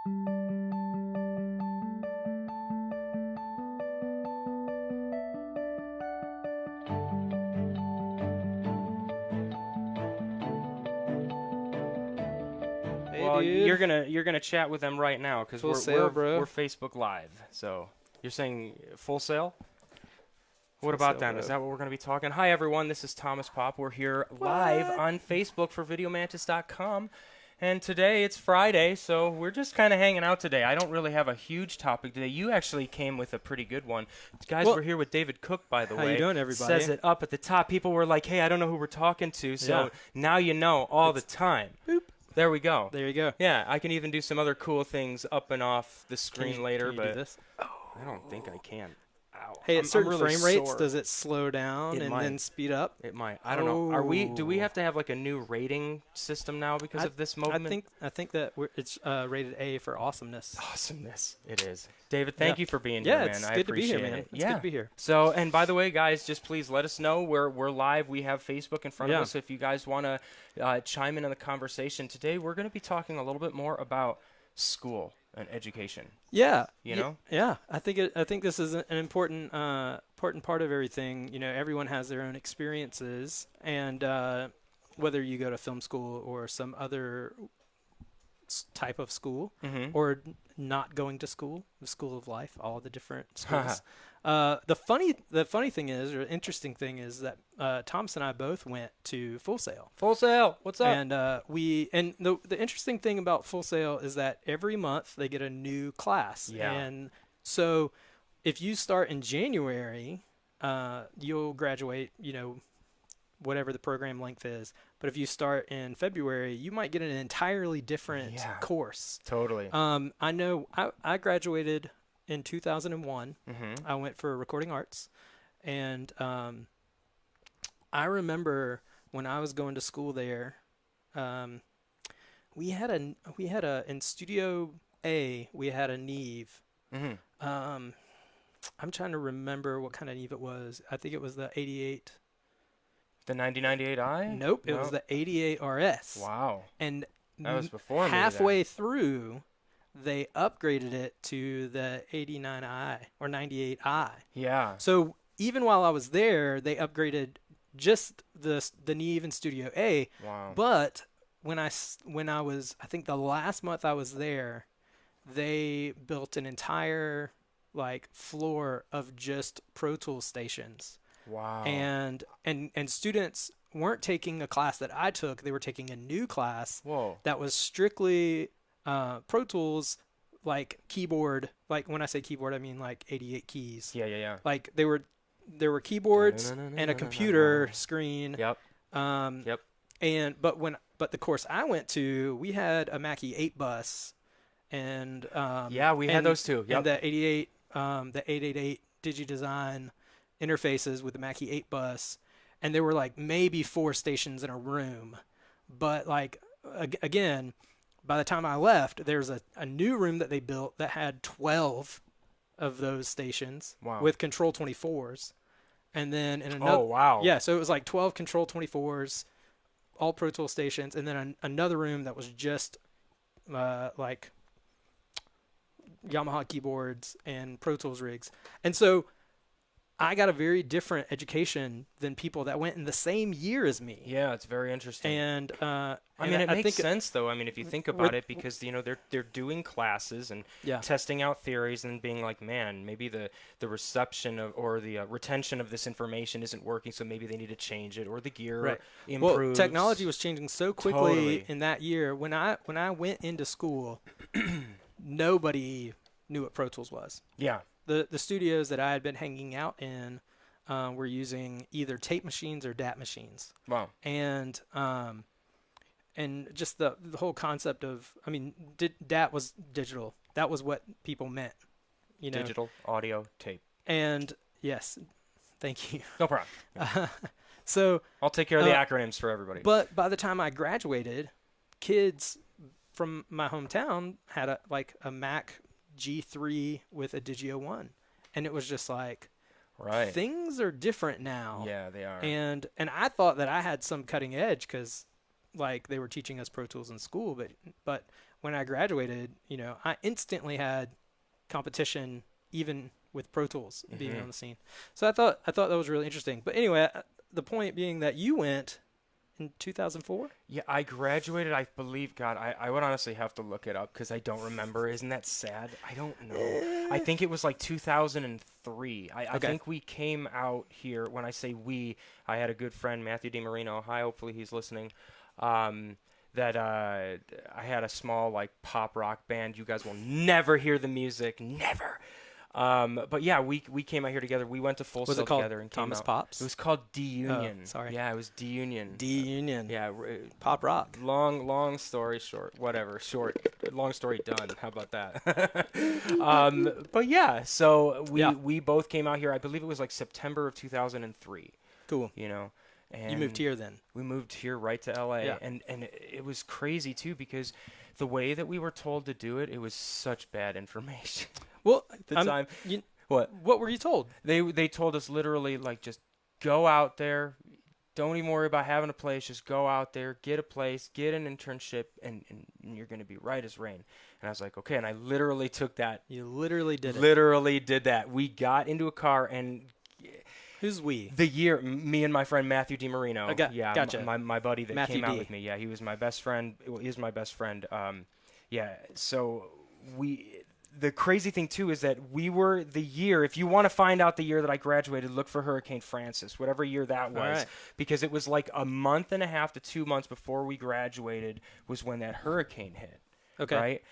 Well, dude. you're gonna chat with them right now because Full Sail, bro. we're Facebook Live. So you're saying Full Sail? What Full about Sail, them? bro. Is that what we're going to be talking? Hi, everyone. This is Thomas Popp. We're here live on Facebook for VideoMantis.com. And today it's Friday, so we're just kind of hanging out today. I don't really have a huge topic today. You actually came with a pretty good one. Guys, Well, we're here with David Cook, by the way. How you doing, everybody? Says it up at the top. People were like, hey, I don't know who we're talking to. So now you know all the time. Boop. There we go. There you go. Yeah, I can even do some other cool things up and off the screen later, can you but do this? I don't think I can. Ow. Hey, at certain really frame rates, sore. does it slow down It and might. then speed up? It might. I don't know. Do we have to have like a new rating system now because of this moment? I think that it's rated A for awesomeness. Awesomeness. It is. David, thank you for being here, Yeah, man. it's I good to be here, appreciate man. it. It's good to be here. So, and by the way, guys, just please let us know. We're live. We have Facebook in front of us. If you guys want to chime in on the conversation today, we're going to be talking a little bit more about school and education. Yeah. You know? Yeah. I think this is an important part of everything. You know, everyone has their own experiences, and whether you go to film school or some other type of school, or not going to school, the school of life, all the different schools. The funny thing is, or interesting thing is that Thomas and I both went to Full Sail. Full Sail, what's up? And the interesting thing about Full Sail is that every month they get a new class. Yeah. And so if you start in January, you'll graduate, you know, whatever the program length is. But if you start in February, you might get an entirely different course. Totally. I know I graduated in 2001. I went for recording arts, and I remember when I was going to school there, we had a in Studio A we had a Neve. I'm trying to remember what kind of Neve it was. I think it was the 88. The 9098i? Nope, it was the 88 RS. Wow. And that was before me. Halfway through, they upgraded it to the 89i or 98i. Yeah. So even while I was there, they upgraded just the Neve and Studio A. Wow. But when I was, I think the last month I was there, they built an entire like floor of just Pro Tools stations. Wow. And students weren't taking a class that I took. They were taking a new class that was strictly Pro Tools, like keyboard. Like when I say keyboard, I mean like 88 keys. Yeah. Like there were keyboards and a computer screen. Yep. But the course I went to, we had a Mackie 8 bus, and we had those too. Yep. And the 88, the 888 DigiDesign interfaces with the Mackie 8 bus, and there were like maybe 4 stations in a room. But like again, by the time I left, there's a new room that they built that had 12 of those stations with Control 24s, and then in another so it was like 12 Control 24s, all Pro Tool stations, and then another room that was just like Yamaha keyboards and Pro Tools rigs. And so I got a very different education than people that went in the same year as me. Yeah, it's very interesting. And I mean, it makes sense though. I mean, if you think about it, because you know they're doing classes and testing out theories and being like, man, maybe the reception of or the retention of this information isn't working, so maybe they need to change it or the gear improves. Well, technology was changing so quickly in that year. When I went into school, nobody knew what Pro Tools was. Yeah. The studios that I had been hanging out in were using either tape machines or DAT machines. Wow. And just the whole concept of, I mean, DAT was digital. That was what people meant. You know? Digital, audio, tape. And yes, thank you. No problem. So I'll take care of the acronyms for everybody. But by the time I graduated, kids from my hometown had a Mac G3 with a Digio 1, and it was just like, things are different now. Yeah, they are. And I thought that I had some cutting edge because like they were teaching us Pro Tools in school, but when I graduated, I instantly had competition even with Pro Tools being on the scene. So I thought that was really interesting. But anyway, the point being that you went in 2004? Yeah, I graduated, I believe, God, I would honestly have to look it up because I don't remember. Isn't that sad? I don't know. I think it was like 2003. I think we came out here. When I say we, I had a good friend, Matthew DiMarino. Hi, hopefully he's listening. That I had a small like pop rock band. You guys will never hear the music, never. But yeah, we came out here together. We went to Full Sail together and Thomas came out. Pops? It was called D-Union. Oh, sorry. Yeah, it was D-Union. D-Union. Yeah, pop rock. Long story short. Whatever. Short. Long story done. How about that? But yeah, so we both came out here. I believe it was like September of 2003. Cool. And you moved here then? We moved here right to LA. Yeah. And it was crazy too because the way that we were told to do it was such bad information. Well, at the time. What were you told? They told us literally like just go out there, don't even worry about having a place, just go out there, get a place, get an internship, and you're going to be right as rain. And I was like, okay, and I literally took that. You literally did it. Literally did that. We got into a car and who's we? The year, me and my friend Matthew DiMarino. Okay, yeah, gotcha. My buddy that Matthew came out D. with me. Yeah, he was my best friend. He is my best friend. Yeah, so the crazy thing too is that we were the year, if you want to find out the year that I graduated, look for Hurricane Francis, whatever year that was, right. Because it was like a month and a half to 2 months before we graduated was when that hurricane hit. Okay. Right?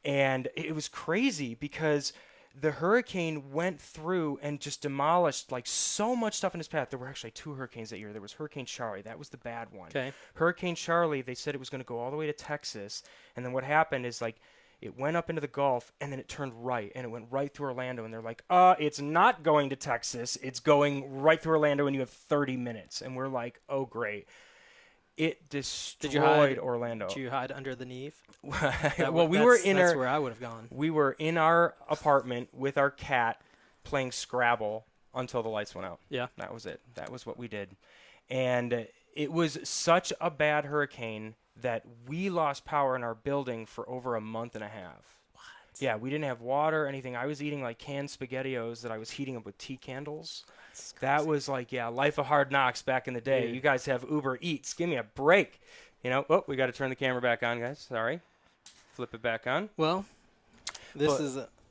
And it was crazy because the hurricane went through and just demolished like so much stuff in its path. There were actually 2 hurricanes that year. There was Hurricane Charlie. That was the bad one. Okay. Hurricane Charlie, they said it was going to go all the way to Texas. And then what happened is like it went up into the Gulf and then it turned right and it went right through Orlando. And they're like, it's not going to Texas. It's going right through Orlando and you have 30 minutes. And we're like, oh, great. It destroyed Orlando. Did you hide under the Neve? Well, that's where I would have gone. We were in our apartment with our cat playing Scrabble until the lights went out. Yeah. That was it. That was what we did. And it was such a bad hurricane that we lost power in our building for over a month and a half. What? Yeah, we didn't have water or anything. I was eating like canned SpaghettiOs that I was heating up with tea candles. That was like, life of hard knocks back in the day. Dude. You guys have Uber Eats. Give me a break. We got to turn the camera back on, guys. Sorry. Flip it back on. Well,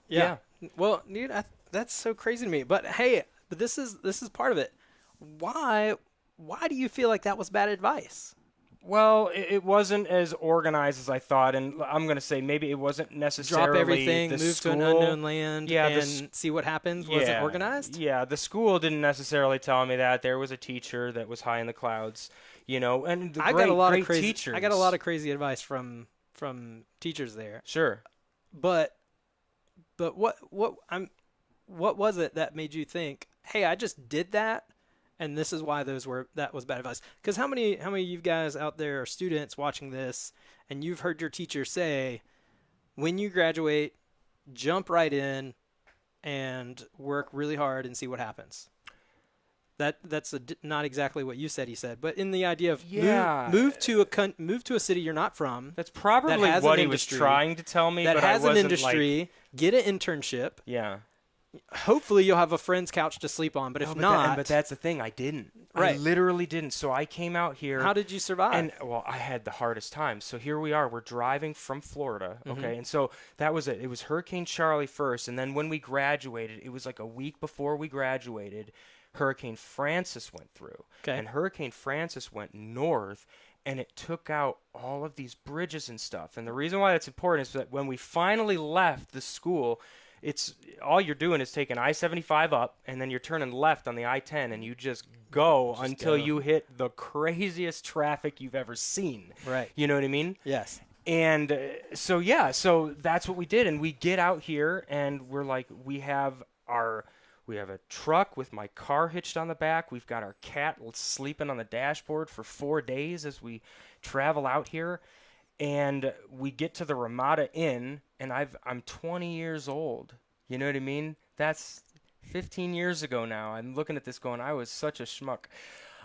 yeah. Well, dude, that's so crazy to me. But hey, this is part of it. Why do you feel like that was bad advice? Well, it wasn't as organized as I thought, and I'm going to say maybe it wasn't necessarily drop everything, the move school. to an unknown land, and see what happens. Yeah, wasn't organized. Yeah, the school didn't necessarily tell me that. There was a teacher that was high in the clouds, and I got a lot of crazy teachers. I got a lot of crazy advice from teachers there. Sure, but what was it that made you think, hey, I just did that? And this is why that was bad advice. Because how many of you guys out there are students watching this, and you've heard your teacher say, when you graduate, jump right in and work really hard and see what happens. That's not exactly what you said. He said, but in the idea of move to a city you're not from. That's probably what he was trying to tell me. That but has I an wasn't industry. Get an internship. Yeah. Hopefully you'll have a friend's couch to sleep on, but if not... But that's the thing, I didn't. Right. I literally didn't. So I came out here... How did you survive? And, I had the hardest time. So here we are. We're driving from Florida, okay? And so that was it. It was Hurricane Charlie first, and then when we graduated, it was like a week before we graduated, Hurricane Francis went through. Okay. And Hurricane Francis went north, and it took out all of these bridges and stuff. And the reason why that's important is that when we finally left the school... It's all you're doing is taking I-75 up, and then you're turning left on the I-10, and you just go until you hit the craziest traffic you've ever seen. Right. You know what I mean? Yes. And so that's what we did, and we get out here, and we're like, we have a truck with my car hitched on the back. We've got our cat sleeping on the dashboard for 4 days as we travel out here. And we get to the Ramada Inn, and I'm 20 years old. You know what I mean? That's 15 years ago now. I'm looking at this going, I was such a schmuck.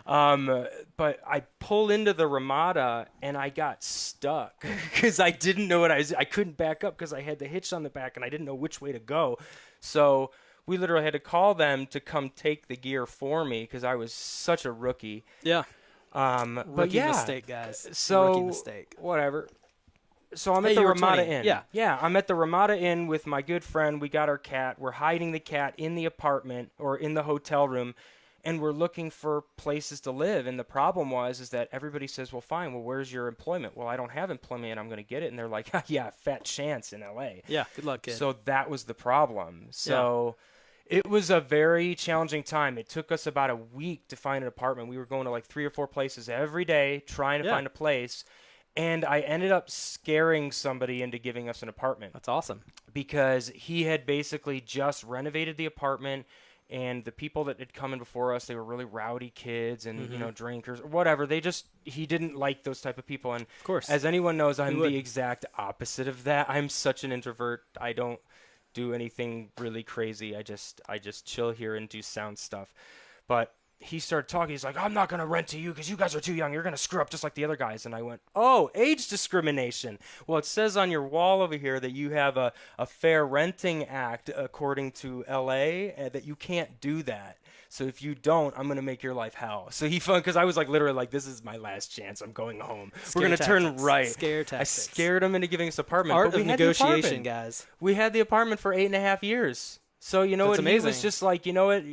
But I pulled into the Ramada and I got stuck because I didn't know I couldn't back up because I had the hitch on the back and I didn't know which way to go. So we literally had to call them to come take the gear for me because I was such a rookie. Yeah. But yeah, mistake, guys. So rookie mistake. Whatever. So I'm at the Ramada Inn. Yeah. I'm at the Ramada Inn with my good friend. We got our cat. We're hiding the cat in the apartment or in the hotel room, and we're looking for places to live. And the problem is that everybody says, well, fine. Well, where's your employment? Well, I don't have employment, and I'm going to get it. And they're like, yeah, fat chance in L.A. Yeah, good luck, kid. So that was the problem. So it was a very challenging time. It took us about a week to find an apartment. We were going to like 3 or 4 places every day trying to find a place. And I ended up scaring somebody into giving us an apartment. That's awesome. Because he had basically just renovated the apartment, and the people that had come in before us, they were really rowdy kids and, drinkers or whatever. He didn't like those type of people. And of course, as anyone knows, I'm the exact opposite of that. I'm such an introvert. I don't do anything really crazy. I just chill here and do sound stuff. But he started talking. He's like, I'm not going to rent to you because you guys are too young. You're going to screw up just like the other guys. And I went, oh, age discrimination. Well, it says on your wall over here that you have a Fair Renting Act according to L.A. That you can't do that. So if you don't, I'm going to make your life hell. So he fun because I was like literally like, this is my last chance. I'm going home. We're going to turn right. Scare tactics. I scared him into giving us an apartment. Art of negotiation, guys. We had the apartment for 8.5 years. So you know That's what? amazing. He was just like, you know what?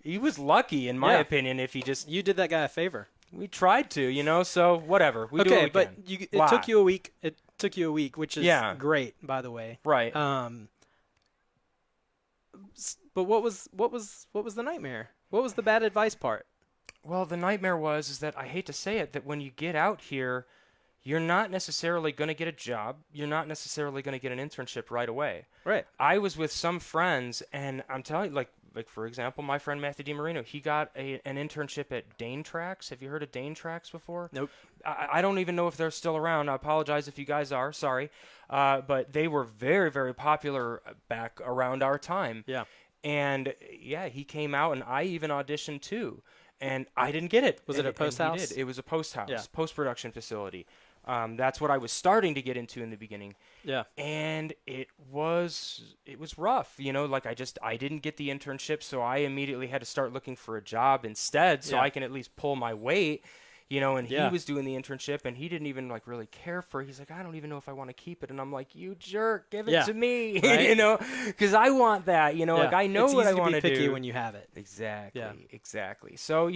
He was lucky, in my opinion, if he just... You did that guy a favor. We tried to, so whatever. We do it but it took you a week. It took you a week, which is great, by the way. Right. But what was the nightmare? What was the bad advice part? Well, the nightmare is that, I hate to say it, that when you get out here, you're not necessarily going to get a job. You're not necessarily going to get an internship right away. Right. I was with some friends, and I'm telling you, like for example, my friend Matthew DiMarino, he got an internship at Dane Tracks. Have you heard of Dane Tracks before? Nope. I don't even know if they're still around. I apologize if you guys are. Sorry. But they were very, very popular back around our time. Yeah. And, he came out, and I even auditioned too. And I didn't get it. Was it a post house? It was a post house, yeah. Post-production facility. That's what I was starting to get into in the beginning. Yeah. And it was rough, like I didn't get the internship, so I immediately had to start looking for a job instead so I can at least pull my weight. And he was doing the internship, and he didn't even really care for it. He's like, I don't even know if I want to keep it. And I'm like, you jerk, give it to me, right? Because I want that, like I know what I want to do. It's easy to be picky when you have it. Exactly. So,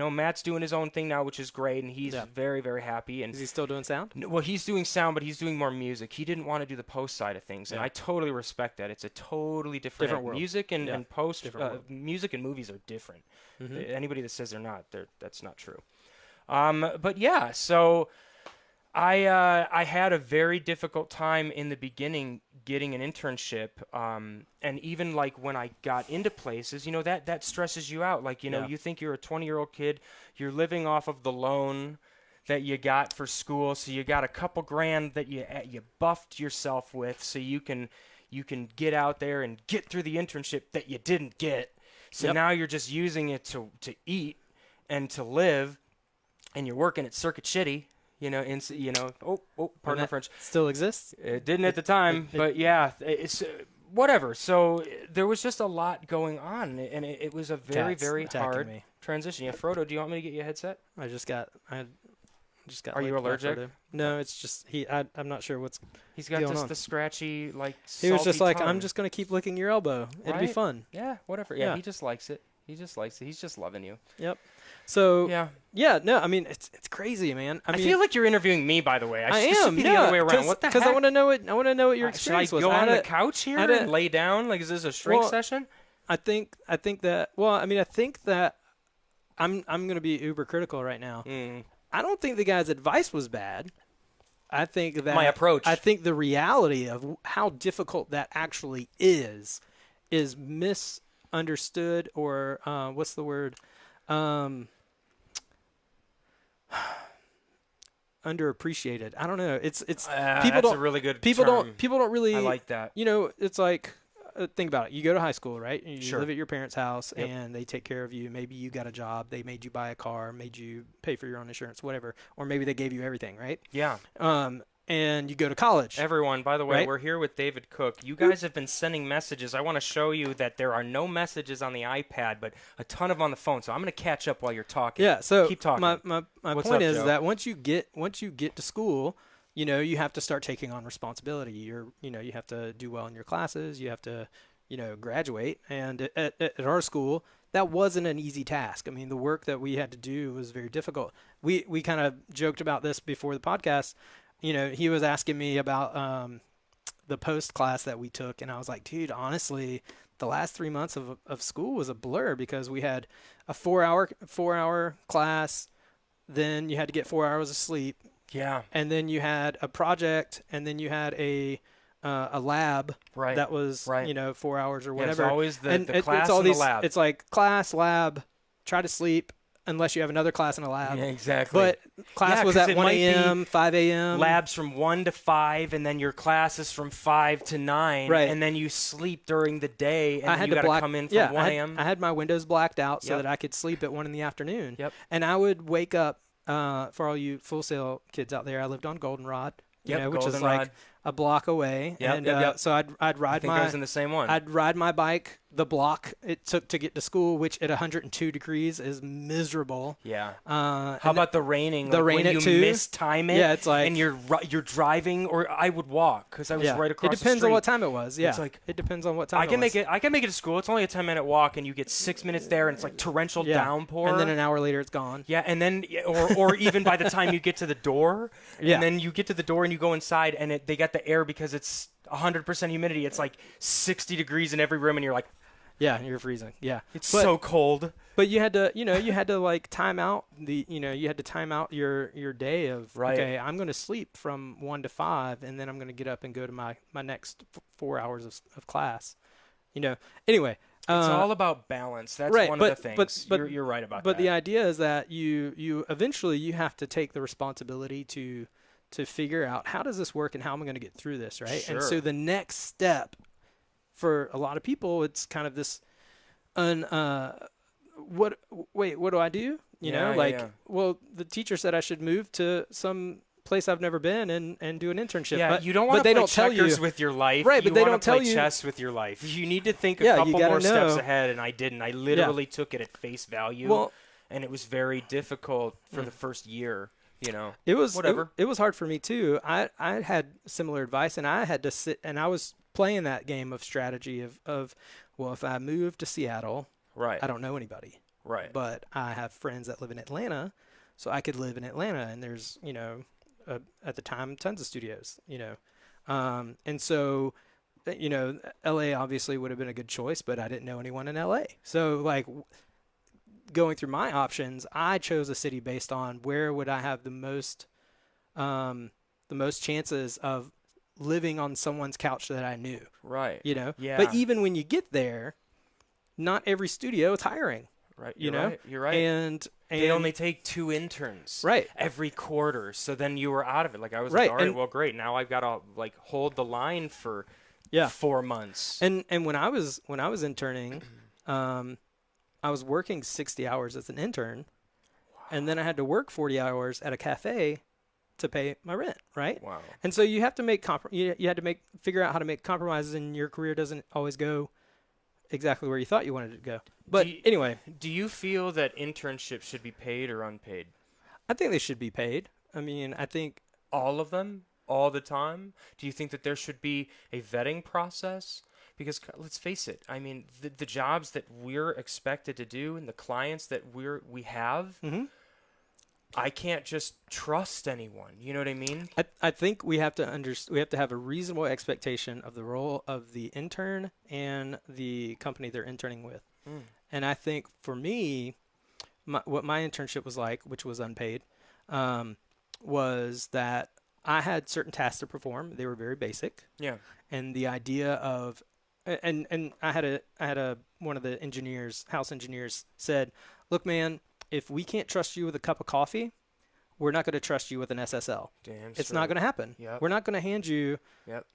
Matt's doing his own thing now, which is great, and he's very, very happy. And is he still doing sound? Well, he's doing sound, but he's doing more music. He didn't want to do the post side of things, and I totally respect that. It's a totally different world. Music and post, music and movies are different. Mm-hmm. Anybody that says they're not, that's not true. But so I had a very difficult time in the beginning getting an internship. And even like when I got into places, that stresses you out. Like, you think you're a 20-year-old kid, you're living off of the loan that you got for school. So you got a couple grand that you buffed yourself with so you can get out there and get through the internship that you didn't get. So now you're just using it to eat and to live, and you're working at Circuit Shitty, pardon my French. Still exists? It didn't at the time, but it's whatever. So there was just a lot going on, and it was a very, very hard transition. Yeah, Frodo, do you want me to get you a headset? I just got. Are you allergic? No, it's just I'm not sure what's. He's got just the scratchy, like. He was just like, tongue. I'm just gonna keep licking your elbow. It'd be fun. Yeah, whatever. Yeah, he just likes it. He just likes it. He's just loving you. Yep. So no, I mean it's crazy, man. I mean, feel like you're interviewing me, by the way. I am. The other way around. What the heck? Because I want to know what your experience was. Should I go on the couch here and lay down? Like, is this a shrink session? I think that. Well, I mean, I think that I'm gonna be uber critical right now. I don't think the guy's advice was bad. I think that my approach. I think the reality of how difficult that actually is misunderstood, or what's the word? Underappreciated. I don't know. It's people that's don't. A really good people term. don't really. I like that. It's like think about it. You go to high school, right? You Sure. live at your parents' house, Yep. and they take care of you. Maybe you got a job. They made you buy a car, made you pay for your own insurance, whatever. Or maybe they gave you everything, right? Yeah. And you go to college. Everyone, by the way, right? we're here with David Cook. You guys have been sending messages. I want to show you that there are no messages on the iPad, but a ton of on the phone. So I'm going to catch up while you're talking. Yeah. So keep talking. My What's point up, is Joe? that once you get to school, you have to start taking on responsibility. You have to do well in your classes. You have to, graduate. And at our school, that wasn't an easy task. I mean, the work that we had to do was very difficult. We kind of joked about this before the podcast. He was asking me about the post class that we took, and I was like, dude, honestly, the last 3 months of school was a blur because we had a 4-hour class, then you had to get 4 hours of sleep. Yeah. And then you had a project, and then you had a lab that was 4 hours or whatever. It's always the class and the lab. It's like class, lab, try to sleep unless you have another class in a lab. Yeah, exactly. But class was at 1 a.m., 5 a.m. Labs from 1 to 5, and then your class is from 5 to 9. Right. And then you sleep during the day, and I then had you to got to come in from 1 a.m. I had my windows blacked out so Yep. that I could sleep at 1 in the afternoon. Yep. And I would wake up, for all you Full Sail kids out there, I lived on Goldenrod, which is like a block away. So I'd ride I think I was in the same one. I'd ride my bike the block it took to get to school, which at 102 degrees is miserable. Yeah. How How about the raining? the rain when at you 2? mistime it, Yeah, it's like- and you're driving, or I would walk because I was right across the street. It depends on what time it was. Yeah. It's like- it depends on what time I can it was. I can make it to school. It's only a 10-minute walk, and you get 6 minutes there, and it's like torrential downpour. And then an hour later it's gone. Yeah, and then or even by the time you get to the door, Yeah. and then you get to the door and you go inside, and they got the air because it's 100% humidity. It's like 60 degrees in every room, and you're like, Yeah, you're freezing. Yeah. it's so cold. But you had to like time out you had to time out your day of, Right. okay, I'm going to sleep from 1 to 5, and then I'm going to get up and go to my next 4 hours of class. Anyway. It's all about balance. That's right, one but, of the things. But, you're right about but that. the idea is that you eventually you have to take the responsibility to figure out, how does this work and how am I going to get through this, right? Sure. And so the next step for a lot of people, it's kind of this what do I do? Well, the teacher said I should move to some place I've never been and do an internship. Yeah, but, you don't want to they play don't tell checkers you with your life. Right, but you they wanna don't tell play you chess with your life. You need to think a Yeah, you couple gotta more steps know. ahead, and I didn't. I literally took it at face value, Well, and it was very difficult for the first year. It was whatever. It was hard for me too. I had similar advice, and I had to sit, and I was playing that game of strategy of well, if I move to Seattle, Right. I don't know anybody, Right. but I have friends that live in Atlanta, so I could live in Atlanta, and there's at the time tons of studios, and so LA obviously would have been a good choice, but I didn't know anyone in LA, so like. Going through my options, I chose a city based on where would I have the most chances of living on someone's couch that I knew. Right. Yeah. Yeah. But even when you get there, not every studio is hiring. Right. You're right. And they only take 2 interns. Right. Every quarter. So then you were out of it. Like I was Right. like, all right, And- well, great. Now I've got to like hold the line for 4 months. And when I was interning, I was working 60 hours as an intern, and then I had to work 40 hours at a cafe to pay my rent, right? Wow. And so you have to make you had to figure out how to make compromises, and your career doesn't always go exactly where you thought you wanted it to go. But anyway, do you feel that internships should be paid or unpaid? I think they should be paid. I mean, I think all of them, all the time. Do you think that there should be a vetting process? Because let's face it, I mean, the jobs that we're expected to do and the clients that we have, I can't just trust anyone. You know what I mean? I think we have to we have to have a reasonable expectation of the role of the intern and the company they're interning with. And I think for me, what my internship was like, which was unpaid, was that I had certain tasks to perform. They were very basic. Yeah. And the idea of and I had a one of the house engineers said, "Look, man, if we can't trust you with a cup of coffee, we're not going to trust you with an SSL. Damn it's straight. not going to happen. Yep. We're not going to hand you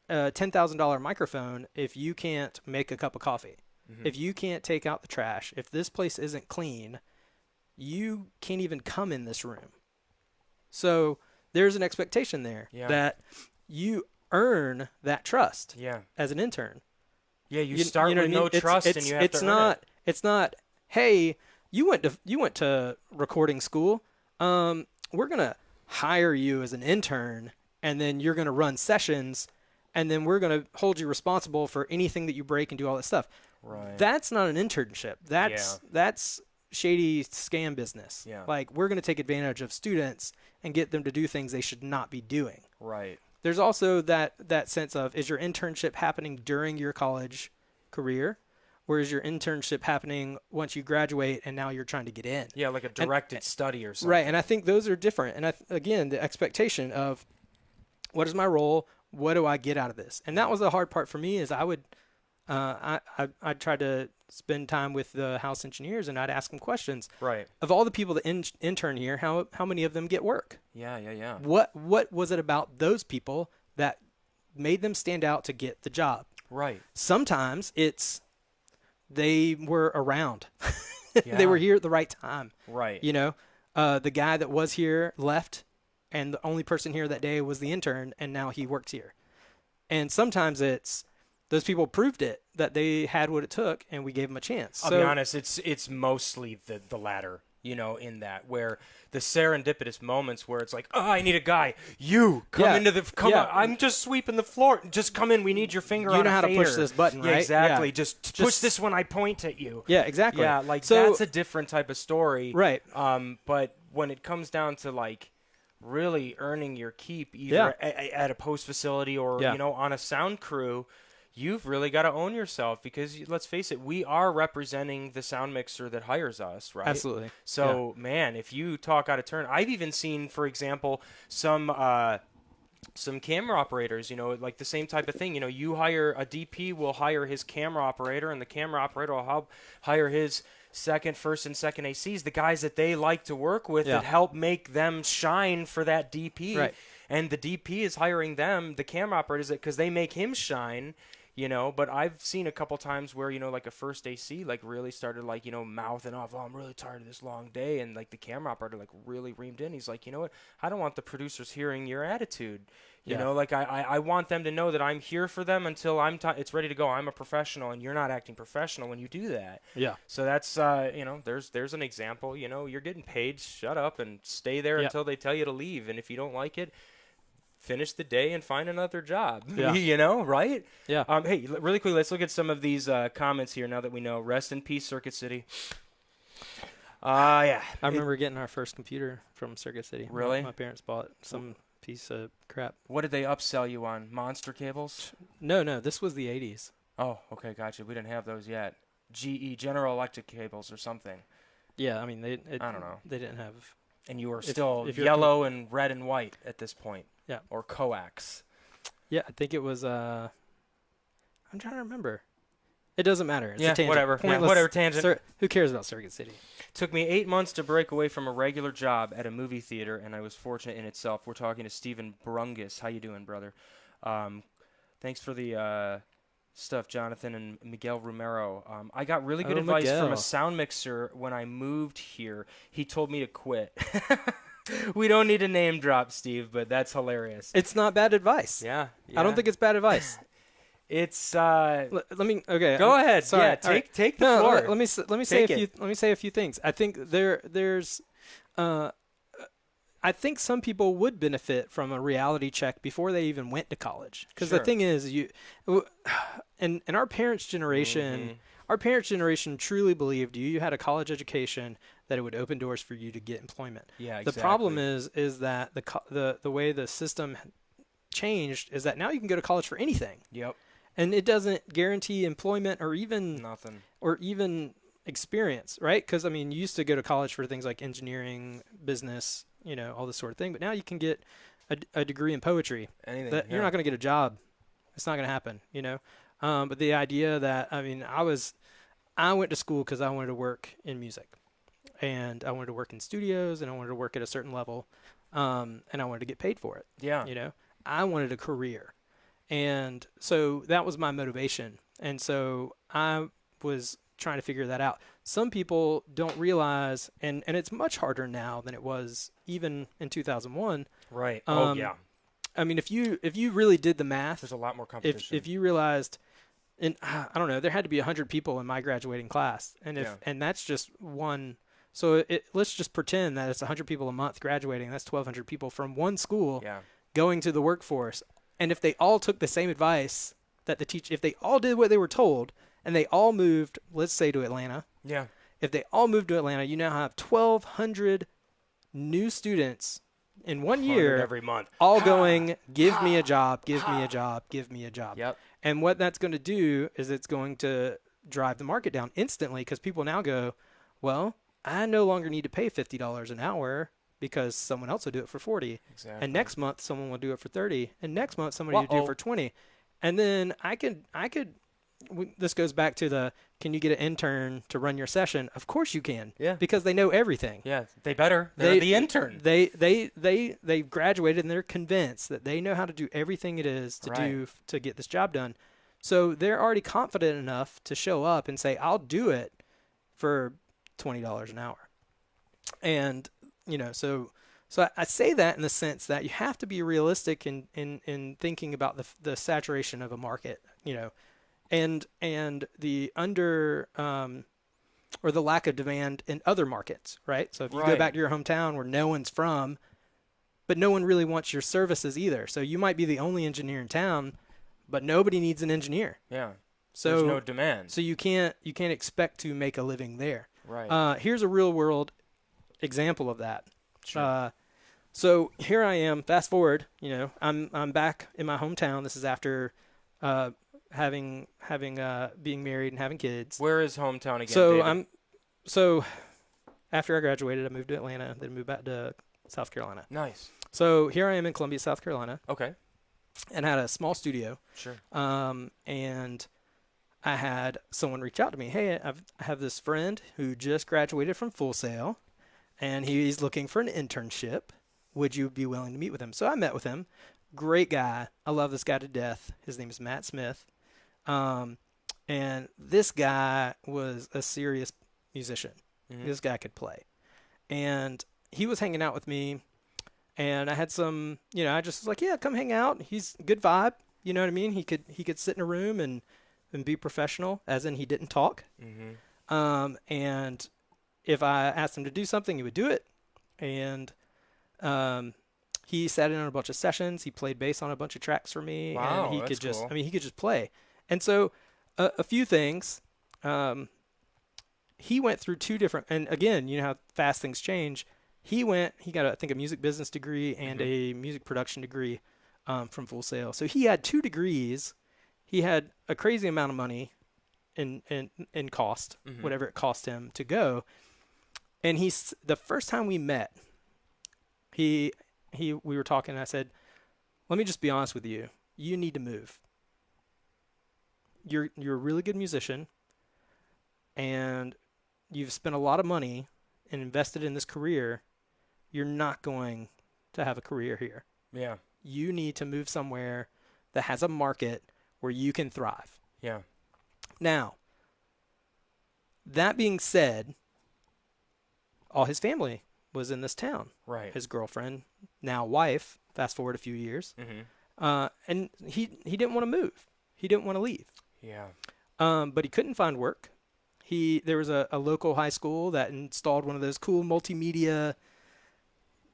a $10,000 microphone if you can't make a cup of coffee. Mm-hmm. If you can't take out the trash, if this place isn't clean, you can't even come in this room. So there's an expectation there that you earn that trust as an intern. Yeah, you start with no trust, and you have to earn it. It's not, hey, you went to recording school. We're gonna hire you as an intern, and then you're gonna run sessions, and then we're gonna hold you responsible for anything that you break and do all that stuff. Right. That's not an internship. That's shady scam business. Yeah. Like, we're gonna take advantage of students and get them to do things they should not be doing. Right. There's also that sense of, is your internship happening during your college career, or is your internship happening once you graduate and now you're trying to get in? Yeah, like a directed study or something. Right, and I think those are different. And again, the expectation of, what is my role? What do I get out of this? And that was the hard part for me, is I would I tried to spend time with the house engineers, and I'd ask them questions. Right. Of all the people that intern here, how many of them get work? Yeah. What was it about those people that made them stand out to get the job? Right. Sometimes it's they were around. They were here at the right time. Right. You know, the guy that was here left, and the only person here that day was the intern, and now he works here. And sometimes it's those people proved it, that they had what it took, and we gave them a chance. I'll be honest, it's mostly the latter, you know, in that, where the serendipitous moments where it's like, oh, I need a guy. You come into the on. I'm just sweeping the floor. Just come in. We need your finger on You know a how to fader. push this button, right? Yeah, exactly. Yeah. Just push this when I point at you. Yeah, exactly. Yeah, like so, that's a different type of story. Right. But when it comes down to like really earning your keep, either at a post facility or you know, on a sound crew, you've really got to own yourself, because let's face it, we are representing the sound mixer that hires us, right? Absolutely. So, man, if you talk out of turn, I've even seen, for example, some camera operators, you know, like the same type of thing. You know, you hire a DP, will hire his camera operator, and the camera operator will hire his first and second ACs, the guys that they like to work with that help make them shine for that DP. Right. And the DP is hiring them, the camera operators, because they make him shine. You know, but I've seen a couple times where, you know, like a first AC, like really started like, you know, mouthing off, oh, I'm really tired of this long day. And like the camera operator, like really reamed in. He's like, you know what? I don't want the producers hearing your attitude. You know, like I want them to know that I'm here for them until it's ready to go. I'm a professional, and you're not acting professional when you do that. Yeah. So that's, you know, there's an example. You know, you're getting paid. Shut up and stay there until they tell you to leave. And if you don't like it, finish the day and find another job. You know, right? Yeah. Hey, really quick, let's look at some of these comments here now that we know. Rest in peace, Circuit City. Yeah. I remember getting our first computer from Circuit City. Really? My parents bought some piece of crap. What did they upsell you on? Monster cables? No, this was the 80s. Oh, okay, gotcha. We didn't have those yet. GE, General Electric cables or something. Yeah, I mean, I don't know. They didn't have. And you were still yellow and red and white at this point. Yeah. Or coax. Yeah, I think it was, I'm trying to remember. It doesn't matter. It's a tangent. Whatever tangent. Who cares about Circuit City? Took me 8 months to break away from a regular job at a movie theater, and I was fortunate in itself. We're talking to Stephen Brungus. How you doing, brother? Thanks for the stuff, Jonathan and Miguel Romero. I got really good advice from a sound mixer when I moved here. He told me to quit. We don't need a name drop, Steve, but that's hilarious. It's not bad advice. Yeah. I don't think it's bad advice. It's let me Go ahead. Sorry. Yeah, take the floor. Let me say a few things. I think there's I think some people would benefit from a reality check before they even went to college, because the thing is, and our parents' generation, truly believed you had a college education, that it would open doors for you to get employment. Yeah, exactly. The problem is that the way the system changed is that now you can go to college for anything. Yep. And it doesn't guarantee employment or even nothing or even experience, right? Because I mean, you used to go to college for things like engineering, business, you know, all this sort of thing. But now you can get a degree in poetry. Anything. You're not going to get a job. It's not going to happen, you know. But the idea that, I mean, I went to school because I wanted to work in music, and I wanted to work in studios, and I wanted to work at a certain level. and I wanted to get paid for it. Yeah. I wanted a career. And so that was my motivation. And so I was trying to figure that out. Some people don't realize, and it's much harder now than it was even in 2001. Right. Yeah. I mean, if you really did the math, there's a lot more competition. If you realized, and I don't know, there had to be 100 people in my graduating class, and and that's just one. So let's just pretend that it's 100 people a month graduating. That's 1,200 people from one school going to the workforce. And if they all took the same advice that if they all did what they were told, and they all moved, let's say to Atlanta. Yeah. If they all moved to Atlanta, you now have 1,200 new students in 1 year every month, all going, give me a job, give me a job, give me a job. Yep. And what that's going to do is it's going to drive the market down instantly, because people now go, well, I no longer need to pay $50 an hour because someone else will do it for 40. Exactly. And next month someone will do it for 30. And next month somebody will do it for 20. And then this goes back to can you get an intern to run your session? Of course you can. Yeah. Because they know everything. Yeah. They better. They're the intern. They graduated and they're convinced that they know how to do everything it is to do to get this job done. So they're already confident enough to show up and say, I'll do it for $20 an hour. And so I say that in the sense that you have to be realistic in thinking about the saturation of a market, and the or the lack of demand in other markets, right? So if you go back to your hometown where no one's from, but no one really wants your services either. So you might be the only engineer in town, but nobody needs an engineer. Yeah. So there's no demand. So you can't expect to make a living there. Right. Here's a real world example of that. Sure. So here I am. Fast forward. I'm back in my hometown. This is after being married and having kids. Where is hometown again? So after I graduated, I moved to Atlanta, then moved back to South Carolina. Nice. So here I am in Columbia, South Carolina. Okay. And had a small studio. Sure. And I had someone reach out to me. Hey, I have this friend who just graduated from Full Sail, and he's looking for an internship. Would you be willing to meet with him? So I met with him. Great guy. I love this guy to death. His name is Matt Smith. And this guy was a serious musician. Mm-hmm. This guy could play. And he was hanging out with me, and I had some, I just was like, yeah, come hang out. He's a good vibe. You know what I mean? He could sit in a room and be professional, as in he didn't talk. Mm-hmm. And if I asked him to do something, he would do it. And he sat in on a bunch of sessions. He played bass on a bunch of tracks for me. Wow, and he that's could just, cool. he could just play. And so a few things, he went through two different, and again, you know how fast things change. He got, I think, a music business degree and a music production degree from Full Sail. So he had 2 degrees. He had a crazy amount of money in cost, whatever it cost him to go. And the first time we met, we were talking, and I said, let me just be honest with you. You need to move. You're a really good musician, and you've spent a lot of money and invested in this career. You're not going to have a career here. Yeah. You need to move somewhere that has a market where you can thrive. Yeah. Now, that being said, all his family was in this town. Right. His girlfriend, now wife, fast forward a few years. Mm-hmm. And he didn't want to move. He didn't want to leave. Yeah. But he couldn't find work. There was a local high school that installed one of those cool multimedia,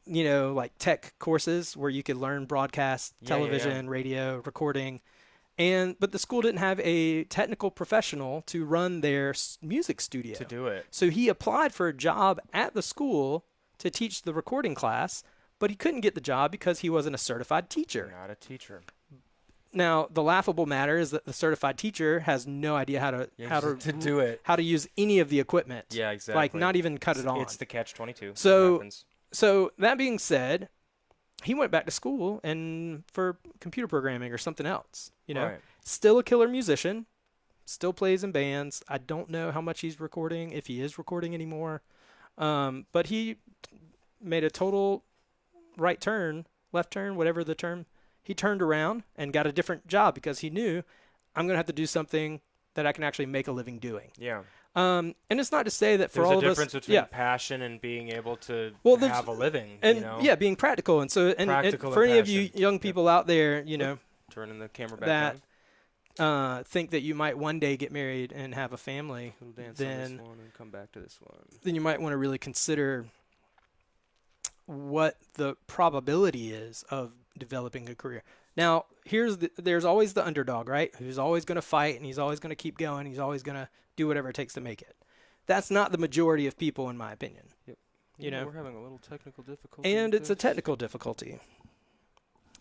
like tech courses where you could learn broadcast, television, radio, recording. But the school didn't have a technical professional to run their music studio. To do it. So he applied for a job at the school to teach the recording class, but he couldn't get the job because he wasn't a certified teacher. Not a teacher. Now, the laughable matter is that the certified teacher has no idea how to do it, how to use any of the equipment. Yeah, exactly. Like not even cut it on. It's the catch-22. So that being said, he went back to school and for computer programming or something else. Right. Still a killer musician, still plays in bands. I don't know how much he's recording, if he is recording anymore. But he made a total right turn, left turn, whatever the term, he turned around and got a different job because he knew I'm going to have to do something that I can actually make a living doing. Yeah. And it's not to say that for There's all of us. There's a difference between passion and being able to have a living. And you know? yeah, being practical. And so, and for any of you young people out there, you know, turning the camera back on. Think that you might one day get married and have a family, then this one and come back to this one. Then you might want to really consider what the probability is of developing a career. Now, there's always the underdog, right? Who's always going to fight, and he's always going to keep going. He's always going to do whatever it takes to make it. That's not the majority of people, in my opinion. Yep. You know, we're having a little technical difficulty. And it's a technical difficulty.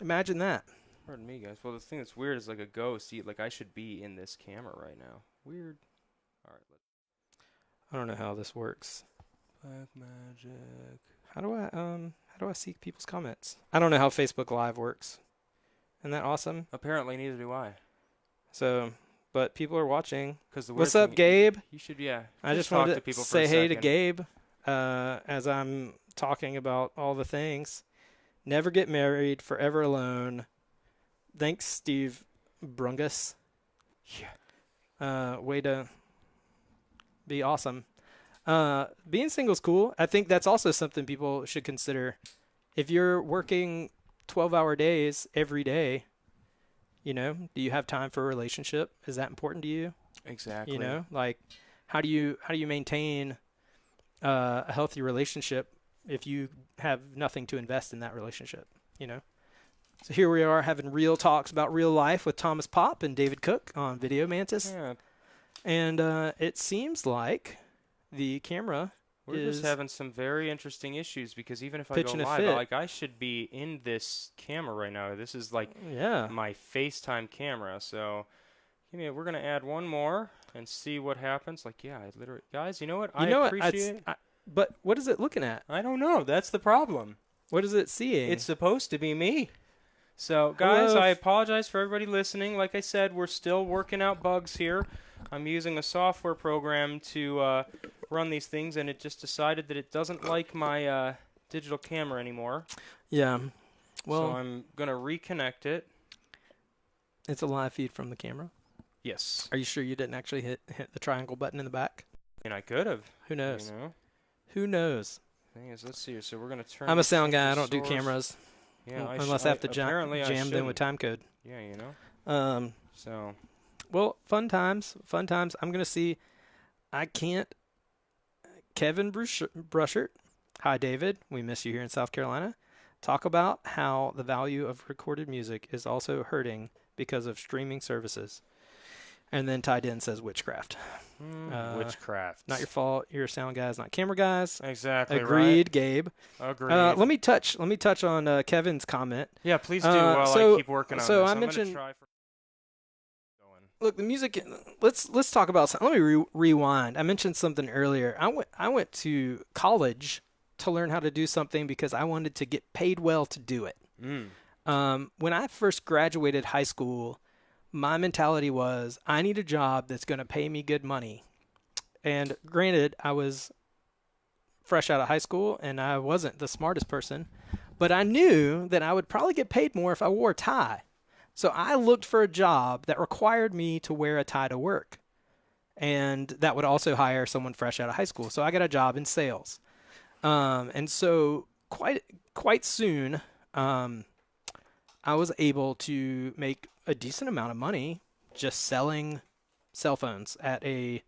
Imagine that. Pardon me, guys. Well, the thing that's weird is like a ghost. Like I should be in this camera right now. Weird. All right. I don't know how this works. Black magic. How do I see people's comments? I don't know how Facebook Live works. Isn't that awesome? Apparently, neither do I. So, but people are watching. What's up, Gabe? You should, yeah. I just wanted to say hey to Gabe as I'm talking about all the things. Never get married, forever alone. Thanks, Steve Brungus. Yeah. Way to be awesome. Being single's cool. I think that's also something people should consider. If you're working 12-hour days every day, you know, do you have time for a relationship? Is that important to you? Exactly. You know, like how do you maintain a healthy relationship if you have nothing to invest in that relationship, you know? So here we are having real talks about real life with Thomas Popp and David Cook on Video Mantis. Yeah. And it seems like the camera We're just having some very interesting issues because even if I go live, like I should be in this camera right now. This is like my FaceTime camera. So we're going to add one more and see what happens. Like, yeah, I literally, guys, you know what? I appreciate it. But what is it looking at? I don't know. That's the problem. What is it seeing? It's supposed to be me. So, guys, I apologize for everybody listening. Like I said, we're still working out bugs here. I'm using a software program to run these things, and it just decided that it doesn't like my digital camera anymore. Yeah. Well, so I'm going to reconnect it. It's a live feed from the camera? Yes. Are you sure you didn't actually hit the triangle button in the back? And I could have. Who knows? You know? Who knows? Thing is, let's see here. So we're going to turn. I'm a sound guy. I don't do cameras. Yeah, unless I have to jam them with time code. Yeah, you know. So. Well, fun times. I'm going to see. I can't. Kevin Brushert. Hi, David. We miss you here in South Carolina. Talk about how the value of recorded music is also hurting because of streaming services. And then tied in says witchcraft. Witchcraft. Not your fault. You're sound guys, not camera guys. Exactly. Agreed, right. Gabe. Agreed. Let me touch on Kevin's comment. Yeah, please do while I keep working on this. So I mentioned. Look, the music. Let's talk about something. Let me rewind. I mentioned something earlier. I went to college to learn how to do something because I wanted to get paid well to do it. When I first graduated high school, my mentality was I need a job that's going to pay me good money. And granted, I was fresh out of high school and I wasn't the smartest person, but I knew that I would probably get paid more if I wore a tie. So I looked for a job that required me to wear a tie to work. And that would also hire someone fresh out of high school. So I got a job in sales. And so quite soon, I was able to make a decent amount of money just selling cell phones at a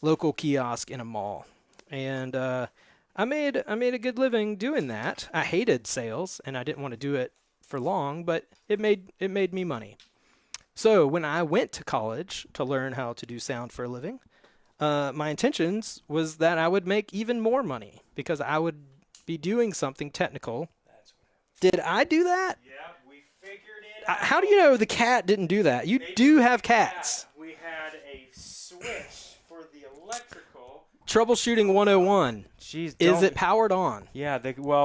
local kiosk in a mall. And I made a good living doing that. I hated sales and I didn't want to do it for long, but it made me money. So when I went to college to learn how to do sound for a living, my intentions was that I would make even more money because I would be doing something technical. Did I do that? Yeah, we figured it out. How do you know the cat didn't do that? You do have cats. We had a switch for the electrical. Troubleshooting 101. Jeez, is it powered on? Yeah,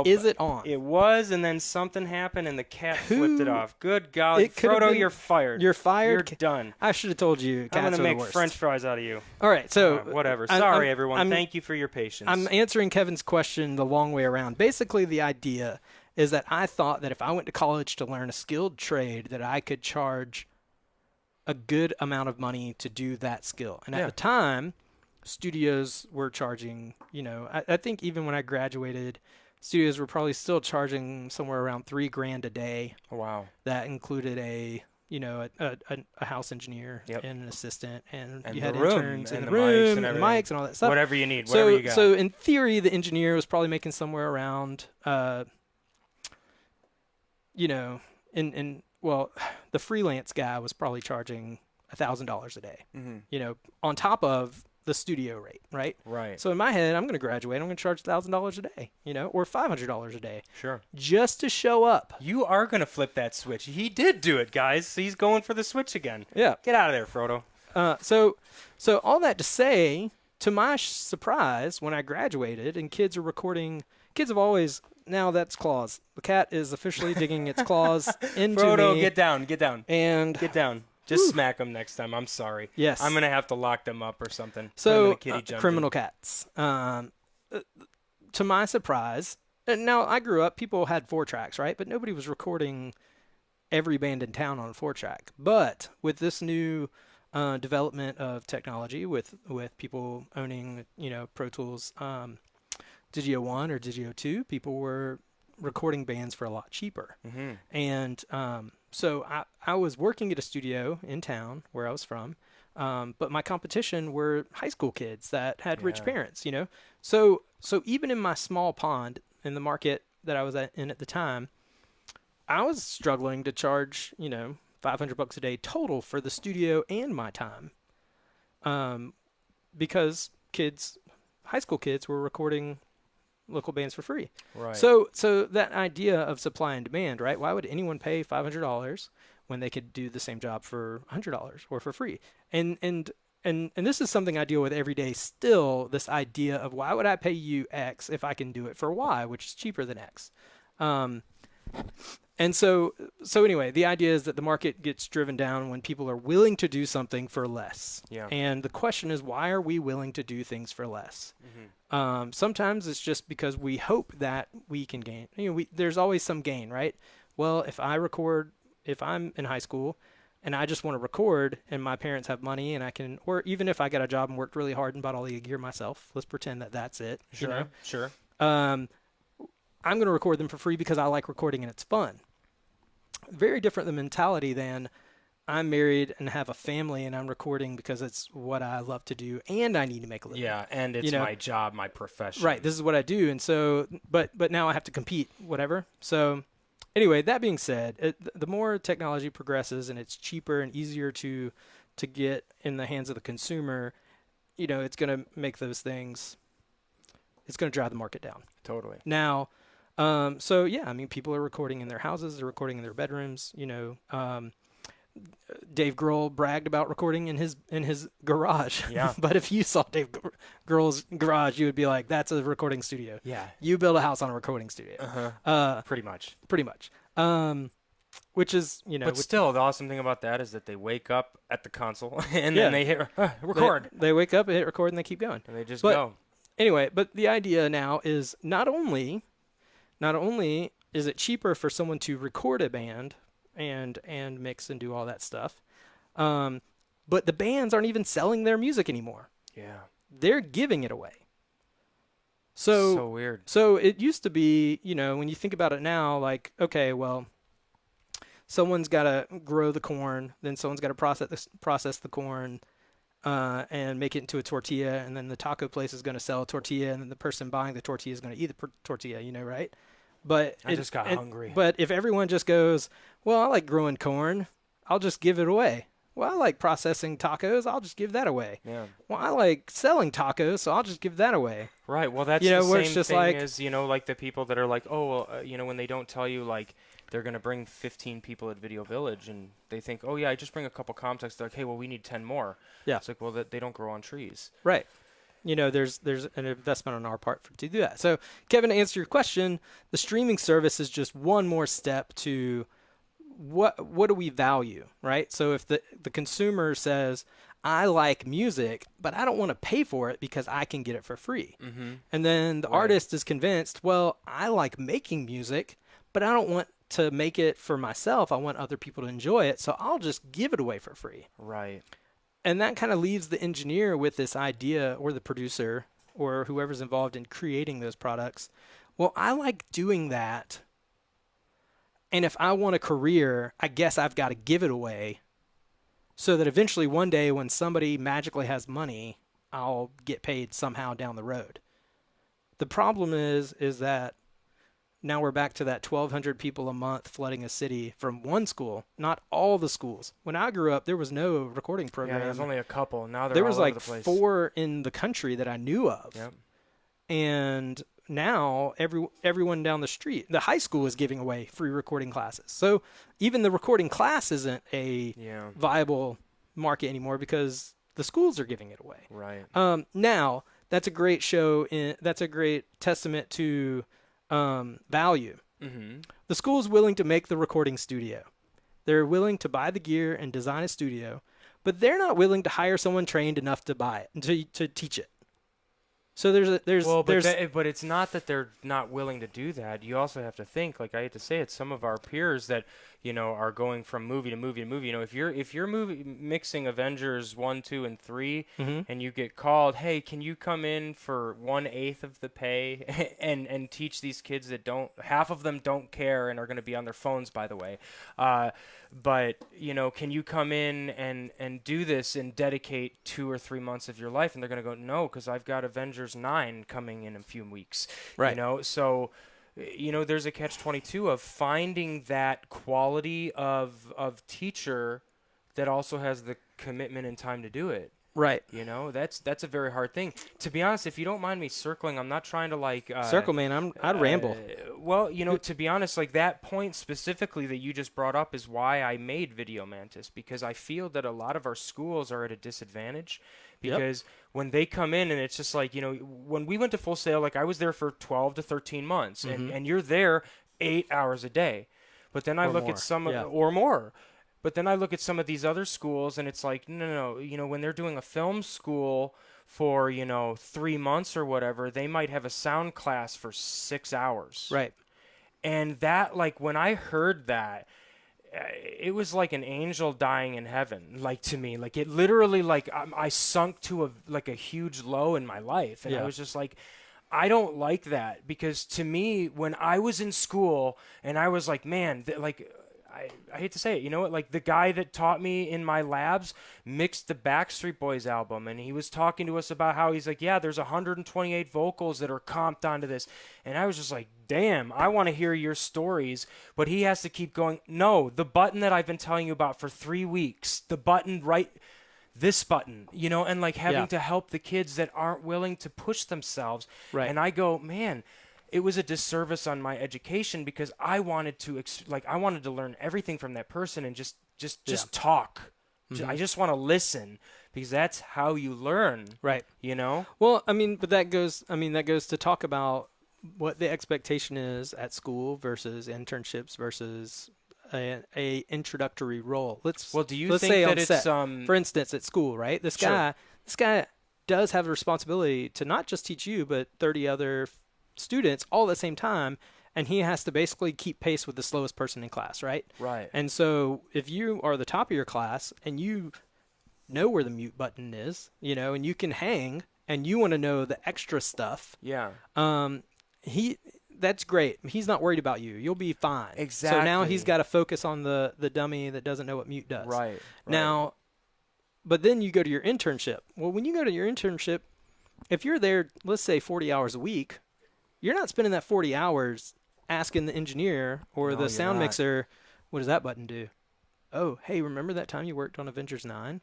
is it on? It was, and then something happened, and the cat flipped it off. Good golly, Frodo, you're fired. You're fired? You're done. I should have told you. I'm going to make French fries out of you. All right, so. Whatever. Sorry, everyone. Thank you for your patience. I'm answering Kevin's question the long way around. Basically, the idea is that I thought that if I went to college to learn a skilled trade, that I could charge a good amount of money to do that skill. And at the time, studios were charging, I think even when I graduated, studios were probably still charging somewhere around $3,000 a day. Oh, wow. That included a house engineer and an assistant, and you had room, interns in and the the room, mics and and the mics and all that stuff. Whatever you need, whatever you got. So in theory, the engineer was probably making somewhere around, the freelance guy was probably charging $1,000 a day, on top of the studio rate, right? Right. So in my head, I'm going to graduate. I'm going to charge $1,000 a day, or $500 a day. Sure. Just to show up. You are going to flip that switch. He did do it, guys. He's going for the switch again. Yeah. Get out of there, Frodo. So all that to say, to my surprise, when I graduated and kids have always, now that's claws. The cat is officially digging its claws into Frodo, me. get down. And get down. Just smack them next time. I'm sorry. Yes. I'm going to have to lock them up or something. So, criminal cats. To my surprise, now I grew up, people had 4-tracks, right? But nobody was recording every band in town on a 4-track. But with this new development of technology, with people owning, Pro Tools Digio 1 or Digio 2, people were recording bands for a lot cheaper. Mm-hmm. And so I was working at a studio in town where I was from, but my competition were high school kids that had rich parents, So even in my small pond in the market that I was in at the time, I was struggling to charge, $500 a day total for the studio and my time, because high school kids were recording local bands for free. Right. So that idea of supply and demand, right? Why would anyone pay $500 when they could do the same job for $100 or for free? And this is something I deal with every day still, this idea of why would I pay you X if I can do it for Y, which is cheaper than X. And so anyway, the idea is that the market gets driven down when people are willing to do something for less. Yeah. And the question is, why are we willing to do things for less? Mm-hmm. Sometimes it's just because we hope that we can gain. There's always some gain, right? Well, if I'm in high school and I just want to record and my parents have money and I can, or even if I got a job and worked really hard and bought all the gear myself, let's pretend that that's it. Sure. Sure. I'm going to record them for free because I like recording and it's fun. Very different the mentality than I'm married and have a family and I'm recording because it's what I love to do and I need to make a living. Yeah, and it's my job, my profession. Right, this is what I do, and so, but now I have to compete, whatever. So anyway, that being said, the more technology progresses and it's cheaper and easier to get in the hands of the consumer, it's going to make those things, it's going to drive the market down. Totally. Now, people are recording in their houses, they're recording in their bedrooms. Dave Grohl bragged about recording in his garage. Yeah. But if you saw Dave Grohl's garage, you would be like, "That's a recording studio." Yeah. You build a house on a recording studio. Uh-huh. Pretty much. Which is, But still, the awesome thing about that is that they wake up at the console and then they hit record. They wake up, hit record, and they keep going. And they just go. Anyway, but the idea now is not only is it cheaper for someone to record a band and mix and do all that stuff, but the bands aren't even selling their music anymore. Yeah. They're giving it away. So weird. So it used to be, when you think about it now, like, okay, well, someone's got to grow the corn, then someone's got to process the corn, and make it into a tortilla, and then the taco place is going to sell a tortilla, and then the person buying the tortilla is going to eat the tortilla, right? But I just got hungry. But if everyone just goes, well, I like growing corn, I'll just give it away. Well, I like processing tacos, I'll just give that away. Yeah. Well, I like selling tacos, so I'll just give that away. Right. Well, that's the same thing as, like the people that are like, oh, well, when they don't tell you, like, they're going to bring 15 people at Video Village, and they think, oh, yeah, I just bring a couple contacts. They're like, hey, well, we need 10 more. Yeah. It's like, well, they don't grow on trees. Right. There's an investment on our part to do that. So, Kevin, to answer your question, the streaming service is just one more step to what do we value, right? So if the consumer says, I like music, but I don't want to pay for it because I can get it for free. Mm-hmm. And then the artist is convinced, well, I like making music, but I don't want to make it for myself. I want other people to enjoy it, so I'll just give it away for free. Right. And that kind of leaves the engineer with this idea, or the producer, or whoever's involved in creating those products. Well, I like doing that. And if I want a career, I guess I've got to give it away so that eventually one day when somebody magically has money, I'll get paid somehow down the road. The problem is that now we're back to that 1,200 people a month flooding a city from one school, not all the schools. When I grew up, there was no recording program. Yeah, there was only a couple. Now there all was over like the place. 4 in the country that I knew of. Yep. And now everyone down the street, the high school is giving away free recording classes. So even the recording class isn't a viable market anymore because the schools are giving it away. Right. Now that's a great show. That's a great testament to value. Mm-hmm. The school's willing to make the recording studio. They're willing to buy the gear and design a studio, but they're not willing to hire someone trained enough to buy it, to teach it. So but it's not that they're not willing to do that. You also have to think, like I hate to say it, some of our peers that are going from movie to movie to movie. If you're mixing Avengers 1, 2, and 3, Mm-hmm. and you get called, hey, can you come in for 1/8 of the pay and teach these kids that half of them don't care and are going to be on their phones, by the way. But can you come in and do this and dedicate 2 or 3 months of your life? And they're going to go, no, because I've got Avengers 9 coming in a few weeks. Right. So there's a catch-22 of finding that quality of teacher that also has the commitment and time to do it. Right. That's a very hard thing. To be honest, if you don't mind me circling, I'm not trying to circle, man. I'd ramble. Well, to be honest, like that point specifically that you just brought up is why I made Video Mantis, because I feel that a lot of our schools are at a disadvantage because when they come in and it's just like, when we went to Full Sail, like I was there for 12 to 13 months Mm-hmm. and you're there 8 hours a day. But then I look at some or more. But then I look at some of these other schools, and it's like, no. When they're doing a film school for, 3 months or whatever, they might have a sound class for 6 hours. Right. And that, like, when I heard that, it was like an angel dying in heaven, like, to me. Like, it literally, like, I sunk to a huge low in my life. And I was just like, I don't like that. Because to me, when I was in school, and I was like, man, I hate to say it, like the guy that taught me in my labs mixed the Backstreet Boys album, and he was talking to us about how he's like, yeah, there's 128 vocals that are comped onto this. And I was just like, damn, I want to hear your stories. But he has to keep going, no, the button that I've been telling you about for 3 weeks, the button this button, and like having to help the kids that aren't willing to push themselves. Right. And I go, man, it was a disservice on my education because I wanted to I wanted to learn everything from that person and just talk. Mm-hmm. I just want to listen because that's how you learn. Right. Well, but that goes to talk about what the expectation is at school versus internships versus a introductory role. Let's think say that it's for instance, at school, right? This guy does have a responsibility to not just teach you, but 30 other students all at the same time, and he has to basically keep pace with the slowest person in class, right? Right. And so if you are the top of your class and you know where the mute button is, and you can hang and you want to know the extra stuff, that's great. He's not worried about you. You'll be fine. Exactly. So now he's got to focus on the dummy that doesn't know what mute does. Right. Now, but then you go to your internship. Well, when you go to your internship, if you're there, let's say 40 hours a week, you're not spending that 40 hours asking the engineer or the sound mixer, what does that button do? Oh, hey, remember that time you worked on Avengers 9?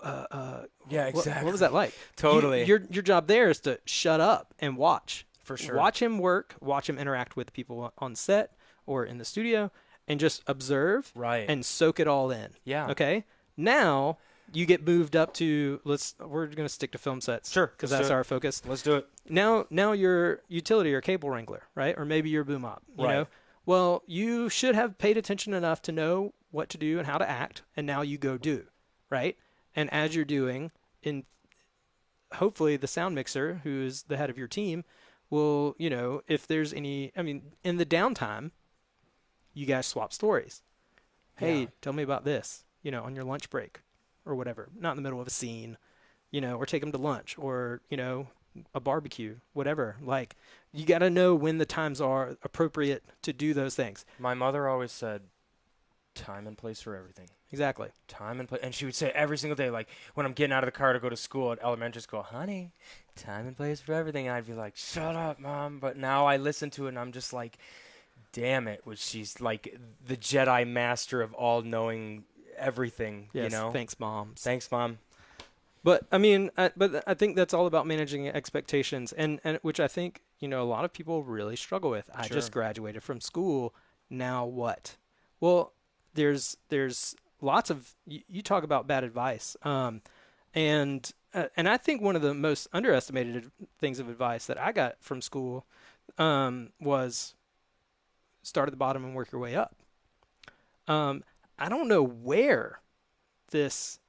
Yeah, exactly. What was that like? Totally. Your job there is to shut up and watch. For sure. Watch him work, watch him interact with people on set or in the studio, and just observe and soak it all in. Yeah. Okay? Now you get moved up to we're going to stick to film sets. Sure. Because that's our focus. Let's do it. Now you're utility or cable wrangler, right? Or maybe you're boom op, you know? Well, you should have paid attention enough to know what to do and how to act, and now you go do, right? And as you're doing, hopefully the sound mixer, who's the head of your team, will, if there's any, in the downtime, you guys swap stories. Hey, tell me about this, on your lunch break or whatever, not in the middle of a scene, or take them to lunch or, a barbecue, whatever. Like, you got to know when the times are appropriate to do those things. My mother always said, time and place for everything. Exactly. Time and place. And she would say every single day, like when I'm getting out of the car to go to school at elementary school, honey, time and place for everything. And I'd be like, shut up, Mom. But now I listen to it and I'm just like, damn it. She's like the Jedi master of all knowing everything, Yes, thanks, Mom. Thanks, Mom. But I think that's all about managing expectations, and which I think a lot of people really struggle with. I just graduated from school. Now what? Well, there's lots of you talk about bad advice, and I think one of the most underestimated things of advice that I got from school was start at the bottom and work your way up. I don't know where this.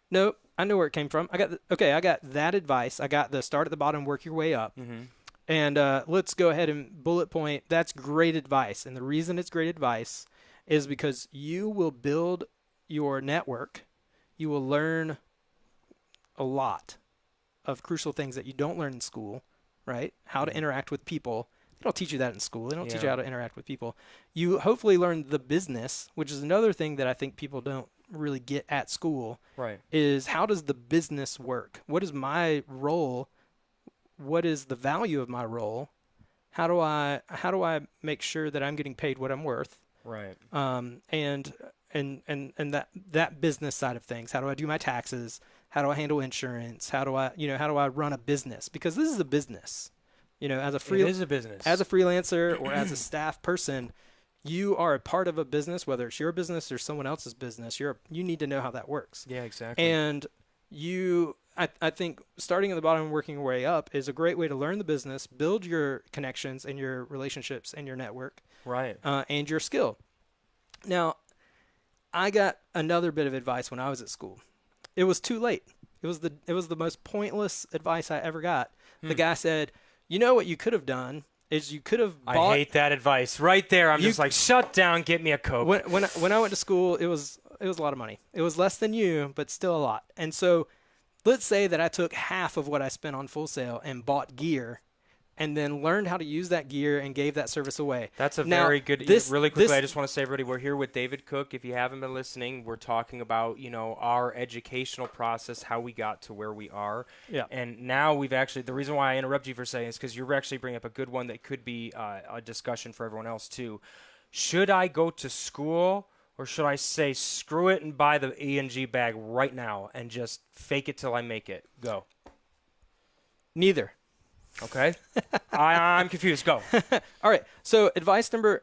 Nope. I know where it came from. I got that advice. I got the start at the bottom, work your way up. Mm-hmm. And let's go ahead and bullet point. That's great advice. And the reason it's great advice is because you will build your network. You will learn a lot of crucial things that you don't learn in school, right? How to interact with people. They don't teach you that in school. They don't teach you how to interact with people. You hopefully learn the business, which is another thing that I think people don't really get at school, right? Is how does the business work? What is my role? What is the value of my role? How do I make sure that I'm getting paid what I'm worth? Right. And that business side of things. How do I do my taxes? How do I handle insurance? How do I run a business? Because this is a business. As a it is a business. As a freelancer or as a staff person, you are a part of a business, whether it's your business or someone else's business. You need to know how that works. Yeah, exactly. And I think starting at the bottom and working your way up is a great way to learn the business, build your connections and your relationships and your network, right? And your skill. Now, I got another bit of advice when I was at school. It was too late. It was the most pointless advice I ever got. The guy said, "You know what you could have done is you could have bought." I hate that advice right there. I'm just like, shut down, get me a Coke. When I went to school, it was a lot of money. It was less than you, but still a lot. And so let's say that I took half of what I spent on Full Sail and bought gear and then learned how to use that gear and gave that service away. That's a very good. Really quickly, I just want to say, everybody, we're here with David Cook. If you haven't been listening, we're talking about our educational process, how we got to where we are. Yeah. And now we've actually, the reason why I interrupt you for saying is because you're actually bringing up a good one that could be a discussion for everyone else too. Should I go to school, or should I say screw it and buy the E&G bag right now and just fake it till I make it? Go. Neither. Okay. I'm confused. Go. All right. So advice number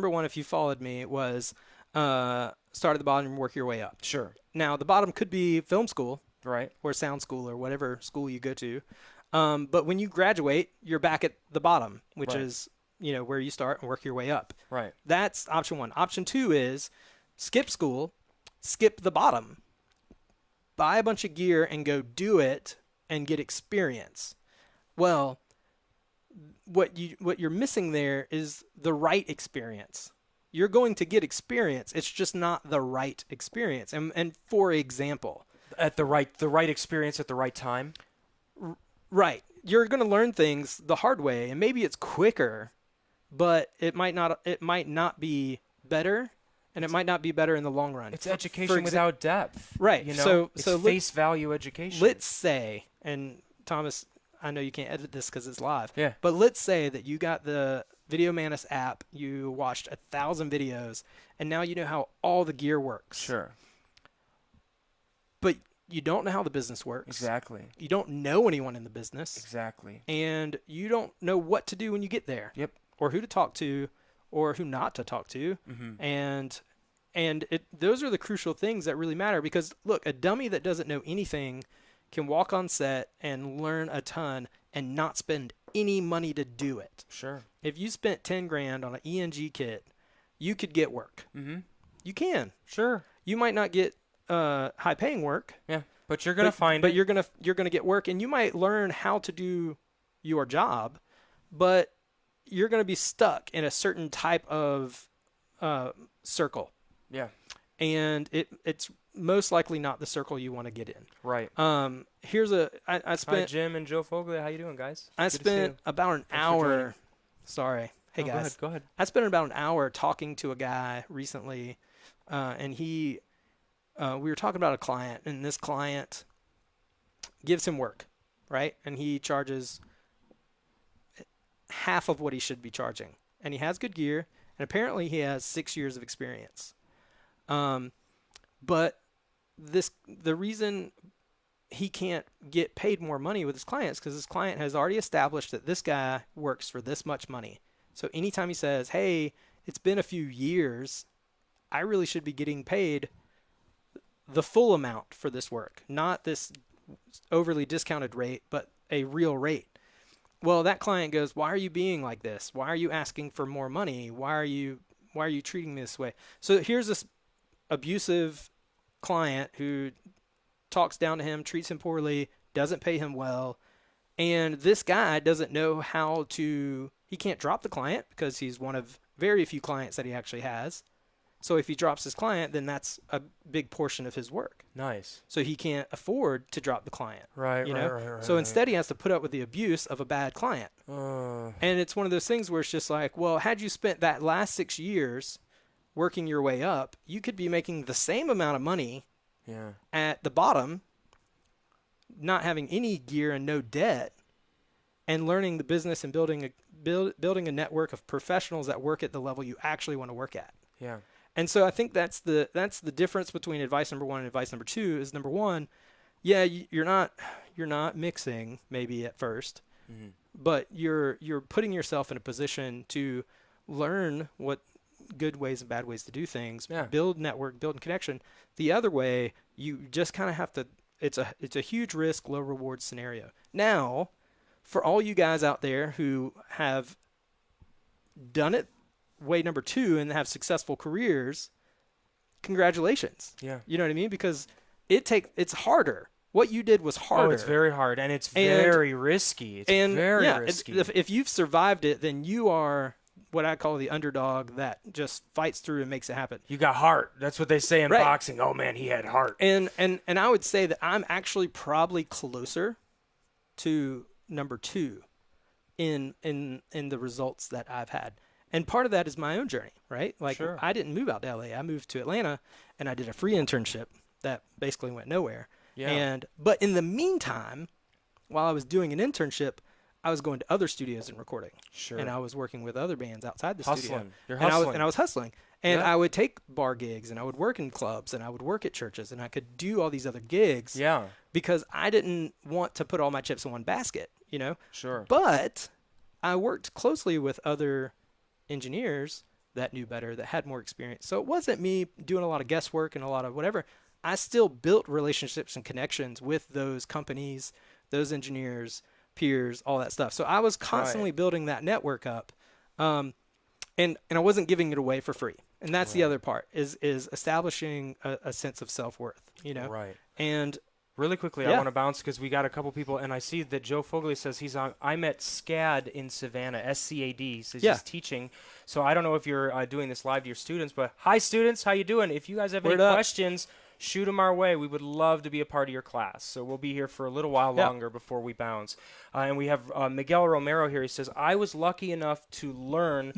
one, if you followed me, was start at the bottom and work your way up. Sure. Now, the bottom could be film school, right, or sound school, or whatever school you go to. But when you graduate, you're back at the bottom, which is where you start and work your way up. Right. That's option one. Option two is skip school, skip the bottom, buy a bunch of gear and go do it and get experience. Well, what you're missing there is the right experience. You're going to get experience. It's just not the right experience. And for example, at the right experience at the right time. Right. You're going to learn things the hard way, and maybe it's quicker, but it might not be better, and it might not be better in the long run. It's education without depth. Right. It's face value education. Let's say, and Thomas, I know you can't edit this because it's live. Yeah. But let's say that you got the Video Mantis app, you watched 1,000 videos, and now you know how all the gear works. Sure. But you don't know how the business works. Exactly. You don't know anyone in the business. Exactly. And you don't know what to do when you get there. Yep. Or who to talk to, or who not to talk to. Mm-hmm. And those are the crucial things that really matter, because look, a dummy that doesn't know anything can walk on set and learn a ton and not spend any money to do it. Sure. If you spent 10 grand on an E&G kit, you could get work. Mm-hmm. You can. Sure. You might not get high paying work. Yeah. But you're gonna find. But you're gonna get work, and you might learn how to do your job, but you're gonna be stuck in a certain type of circle. Yeah. And it's most likely not the circle you want to get in. Right. I spent. Hi, Jim and Joe Fogley. How you doing, guys? I spent about an hour. Sorry. Hey, guys. Go ahead. I spent about an hour talking to a guy recently, and we were talking about a client, and this client gives him work, right? And he charges half of what he should be charging. And he has good gear, and apparently he has 6 years of experience. But the reason he can't get paid more money with his clients because his client has already established that this guy works for this much money. So anytime he says, hey, it's been a few years, I really should be getting paid the full amount for this work, not this overly discounted rate, but a real rate. Well, that client goes, why are you being like this? Why are you asking for more money? Why are you treating me this way? So here's this abusive client who talks down to him, treats him poorly, doesn't pay him well. And this guy doesn't know how to, he can't drop the client because he's one of very few clients that he actually has. So if he drops his client, then that's a big portion of his work. Nice. So he can't afford to drop the client. Right. So instead he has to put up with the abuse of a bad client. And it's one of those things where it's just like, well, had you spent that last 6 years working your way up, you could be making the same amount of money at the bottom, not having any gear and no debt, and learning the business and building a network of professionals that work at the level you actually want to work at. Yeah. And so I think that's the difference between advice number 1 and advice number 2 is number 1, yeah, you're not mixing maybe at first, but you're putting yourself in a position to learn what good ways and bad ways to do things, build network, build connection. The other way, you just kind of have to, it's a huge risk, low reward scenario. Now, for all you guys out there who have done it way number 2 and have successful careers, congratulations. Yeah. You know what I mean? Because it's harder. What you did was harder. Oh, it's very hard, and it's very risky. It's very risky. If you've survived it, then you are what I call the underdog that just fights through and makes it happen. You got heart. That's what they say in boxing. Oh man, he had heart. And I would say that I'm actually probably closer to number 2 in the results that I've had. And part of that is my own journey, right? Like I didn't move out to LA. I moved to Atlanta and I did a free internship that basically went nowhere. Yeah. But in the meantime, while I was doing an internship, I was going to other studios and recording. Sure. And I was working with other bands outside the studio. You're hustling. And I was hustling. And I would take bar gigs and I would work in clubs and I would work at churches and I could do all these other gigs. Yeah. Because I didn't want to put all my chips in one basket, you know? Sure. But I worked closely with other engineers that knew better, that had more experience. So it wasn't me doing a lot of guesswork and a lot of whatever. I still built relationships and connections with those companies, those engineers, peers, all that stuff. So I was constantly building that network up. And I wasn't giving it away for free. And that's the other part is establishing a sense of self-worth, you know? Right. And really quickly, I want to bounce because we got a couple people, and I see that Joe Fogley says he's on. I'm at SCAD in Savannah, SCAD. Says he's teaching. So I don't know if you're doing this live to your students, but hi, students, how you doing? If you guys have any questions, shoot them our way. We would love to be a part of your class. So we'll be here for a little while longer before we bounce. And we have Miguel Romero here. He says, I was lucky enough to learn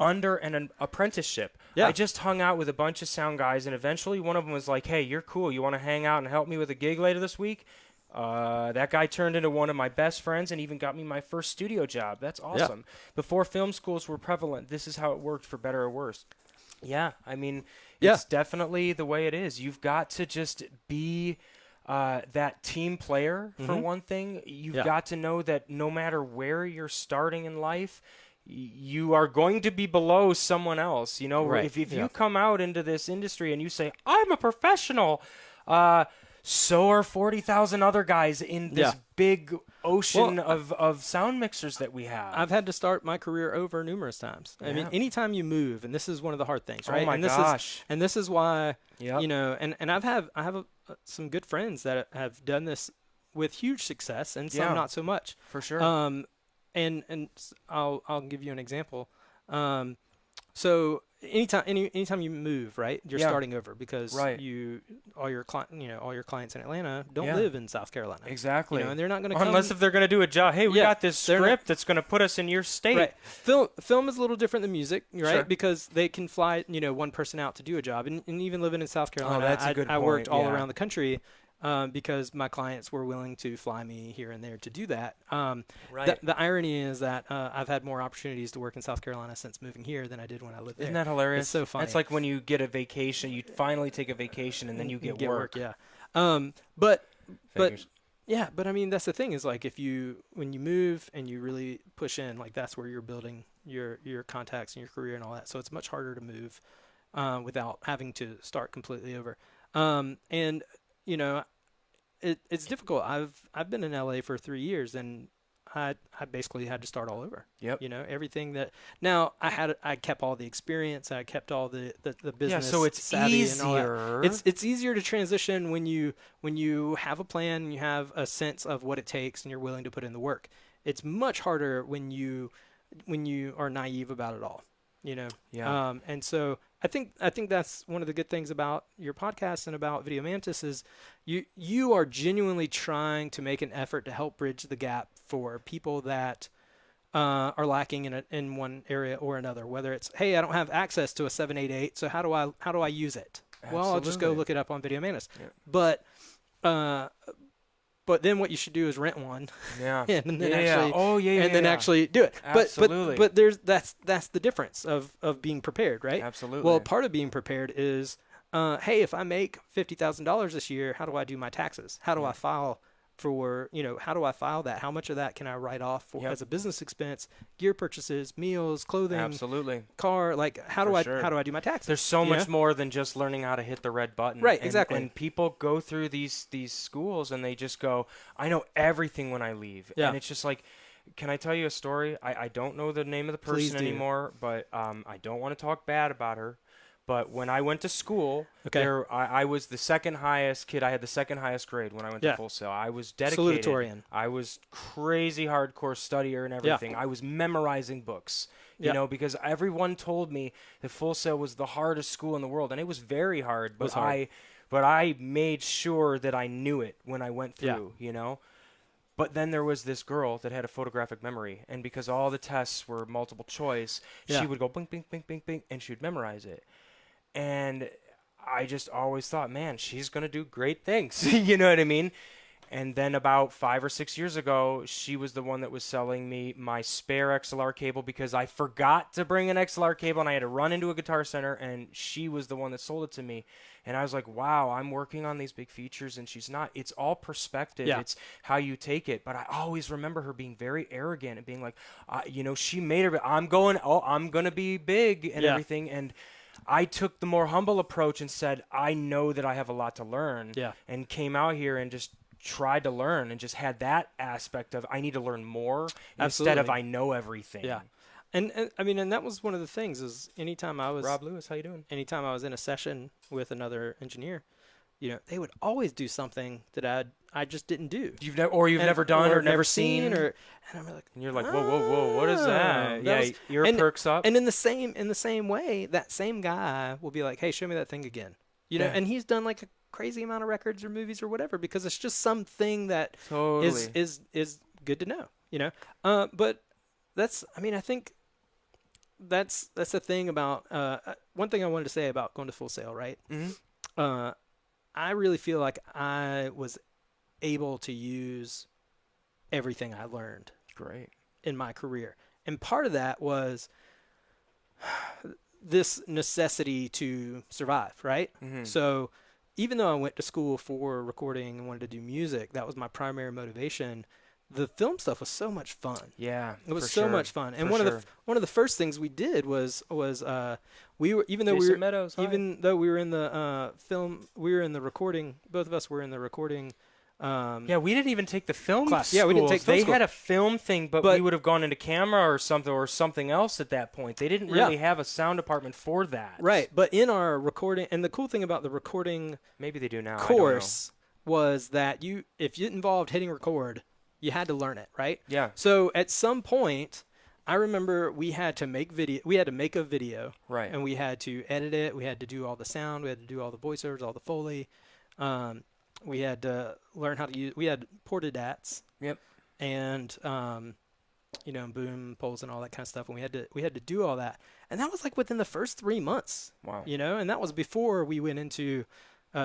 under an apprenticeship. Yeah. I just hung out with a bunch of sound guys, and eventually one of them was like, hey, you're cool. You want to hang out and help me with a gig later this week? That guy turned into one of my best friends and even got me my first studio job. That's awesome. Yeah. Before film schools were prevalent, this is how it worked, for better or worse. Yeah, I mean, it's definitely the way it is. You've got to just be that team player, for one thing. You've got to know that no matter where you're starting in life, you are going to be below someone else. You know, if you come out into this industry and you say, I'm a professional, so are 40,000 other guys in this big ocean of sound mixers that we have. I've had to start my career over numerous times. I mean, anytime you move, and this is one of the hard things, right? Oh my gosh. And this is why, you know, and I have some good friends that have done this with huge success and some not so much. For sure. And I'll give you an example. So anytime you move, right, you're starting over because Right. all your clients in Atlanta don't live in South Carolina. Exactly. And they're not going to come unless if they're going to do a job. Hey, we got this script that's going to put us in your state. Right. Film is a little different than music, right? Sure. Because they can fly, one person out to do a job, and even living in South Carolina, I worked all around the country. Because my clients were willing to fly me here and there to do that. Right. The irony is that I've had more opportunities to work in South Carolina since moving here than I did when I lived there. Isn't that hilarious? It's so funny. It's like when you get a vacation, you finally take a vacation, and then you get work. Yeah. But I mean, that's the thing is like when you move and you really push in, like that's where you're building your contacts and your career and all that. So it's much harder to move without having to start completely over. It's difficult. I've been in LA for 3 years, and I basically had to start all over. Yep. Everything that now I kept all the experience. I kept all the business. Yeah, so it's easier. It's easier to transition when you have a plan and you have a sense of what it takes and you're willing to put in the work. It's much harder when you are naive about it all. Yeah. And so I think that's one of the good things about your podcast and about Video Mantis is you are genuinely trying to make an effort to help bridge the gap for people that are lacking in one area or another. Whether it's, hey, I don't have access to a 788, so how do I use it? Absolutely. Well, I'll just go look it up on Video Mantis. Yeah. But then what you should do is rent one. Yeah. and then then actually do it. Absolutely. But that's the difference of being prepared, right? Absolutely. Well, part of being prepared is, hey, if I make $50,000 this year, how do I do my taxes? How do I file for, how do I file that? How much of that can I write off as a business expense? Gear purchases, meals, clothing, absolutely, car. Like how do I do my taxes? There's so much more than just learning how to hit the red button. Right, exactly. And people go through these schools and they just go, I know everything when I leave. Yeah. And it's just like, can I tell you a story? I don't know the name of the person anymore, but I don't want to talk bad about her. But when I went to school, I was the second highest kid. I had the second highest grade when I went to Full Sail. I was dedicated. Salutatorian. I was crazy hardcore studier and everything. Yeah. I was memorizing books, because everyone told me that Full Sail was the hardest school in the world, and it was very hard. But I made sure that I knew it when I went through. But then there was this girl that had a photographic memory, and because all the tests were multiple choice, she would go bing, bing, bing, bing, bing, and she would memorize it. And I just always thought, man, she's going to do great things. You know what I mean? And then about 5 or 6 years ago, she was the one that was selling me my spare XLR cable because I forgot to bring an XLR cable and I had to run into a Guitar Center, and she was the one that sold it to me. And I was like, wow, I'm working on these big features and she's not. It's all perspective. Yeah. It's how you take it. But I always remember her being very arrogant and being like, she made her, I'm going to be big and everything. And I took the more humble approach and said, I know that I have a lot to learn, and came out here and just tried to learn and just had that aspect of I need to learn more instead of I know everything. Yeah. And I mean, and that was one of the things is anytime I was Rob Lewis, how you doing? Anytime I was in a session with another engineer, they would always do something that I just didn't do. You've never done or never seen, and I'm like, and you're like, whoa, what is that? Your perks up. And in the same way, that same guy will be like, hey, show me that thing again. And he's done like a crazy amount of records or movies or whatever because it's just something that is good to know. But I think that's the thing about one thing I wanted to say about going to Full Sail, right? Mm-hmm. I really feel like I was able to use everything I learned in my career. And part of that was this necessity to survive, right? Mm-hmm. So even though I went to school for recording and wanted to do music, that was my primary motivation. The film stuff was so much fun. Yeah, it was so much fun. And one of the first things we did was we were even though we were in the film, we were in the recording. Both of us were in the recording. We didn't even take the film class. Schools. Yeah, we didn't take film They school. had a film thing, but we would have gone into camera or something else at that point. They didn't really have a sound department for that. Right, but in our recording, and the cool thing about the recording maybe they do now course was that if it involved hitting record, you had to learn it, right? Yeah. So at some point, I remember we had to make a video, Right. and we had to edit it. We had to do all the sound. We had to do all the voiceovers, all the Foley. We had to learn how to use. We had ported DATs. Yep. And boom poles and all that kind of stuff. And we had to do all that, and that was like within the first 3 months. Wow. And that was before we went into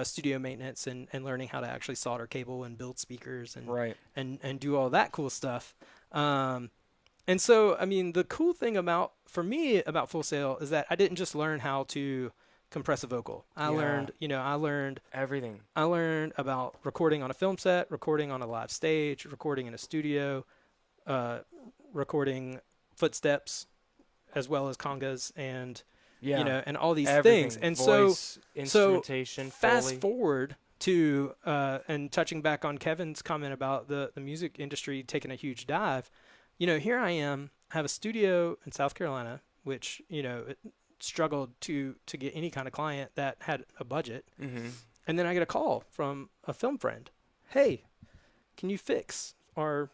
studio maintenance and learning how to actually solder cable and build speakers and right. and do all that cool stuff. And so, I mean, the cool thing about Full Sail is that I didn't just learn how to compress a vocal. I learned everything. I learned about recording on a film set, recording on a live stage, recording in a studio, recording footsteps, as well as congas and and all these everything. things. And voice, instrumentation, fast Foley. forward to and touching back on Kevin's comment about the music industry taking a huge dive. Here I am, have a studio in South Carolina, which it struggled to get any kind of client that had a budget. Mm-hmm. And then I get a call from a film friend. Hey, can you fix our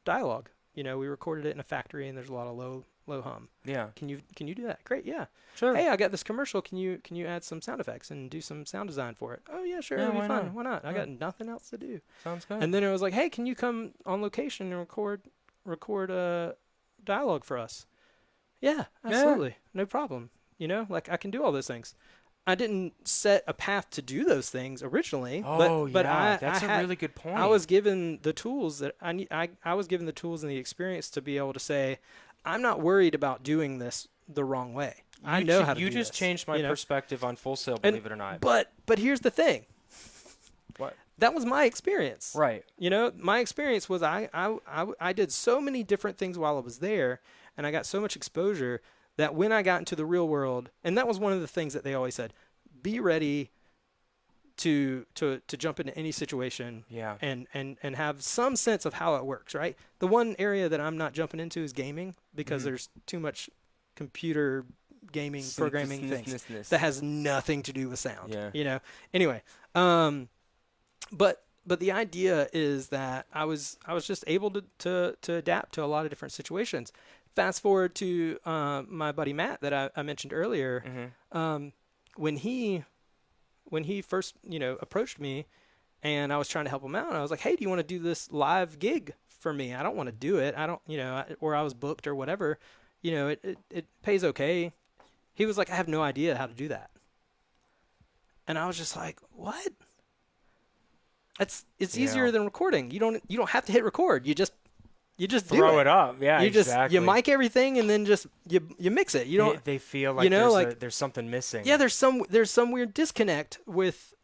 dialogue? We recorded it in a factory and there's a lot of low hum. Yeah. Can you do that? Great, yeah. Sure. Hey, I got this commercial. Can you add some sound effects and do some sound design for it? Oh yeah, sure, Yeah, it'll be why fun. not? Why not? I got nothing else to do. Sounds good. And then it was like, hey, can you come on location and record dialogue for us? Yeah, absolutely. No problem. Like I can do all those things. I didn't set a path to do those things originally, but that's a really good point. I was given the tools that I was given the tools and the experience to be able to say, I'm not worried about doing this the wrong way. I know how to do this. You just changed my perspective on Full Sail, believe it or not. But here's the thing. What? That was my experience. Right. My experience was I did so many different things while I was there, and I got so much exposure that when I got into the real world, and that was one of the things that they always said, be ready to jump into any situation and have some sense of how it works, right? The one area that I'm not jumping into is gaming because there's too much computer gaming programming things that has nothing to do with sound. Yeah. Anyway, but the idea is that I was just able to adapt to a lot of different situations. Fast forward to my buddy Matt that I mentioned earlier. When he first approached me, and I was trying to help him out, and I was like, hey, do you want to do this live gig for me? I don't want to do it. I don't, or I was booked or whatever. It pays okay. He was like, I have no idea how to do that. And I was just like, what? It's easier than recording. You don't have to hit record. You just throw it up. Yeah, exactly. You mic everything and then just you mix it. You don't. They feel like there's something missing. Yeah, there's some weird disconnect with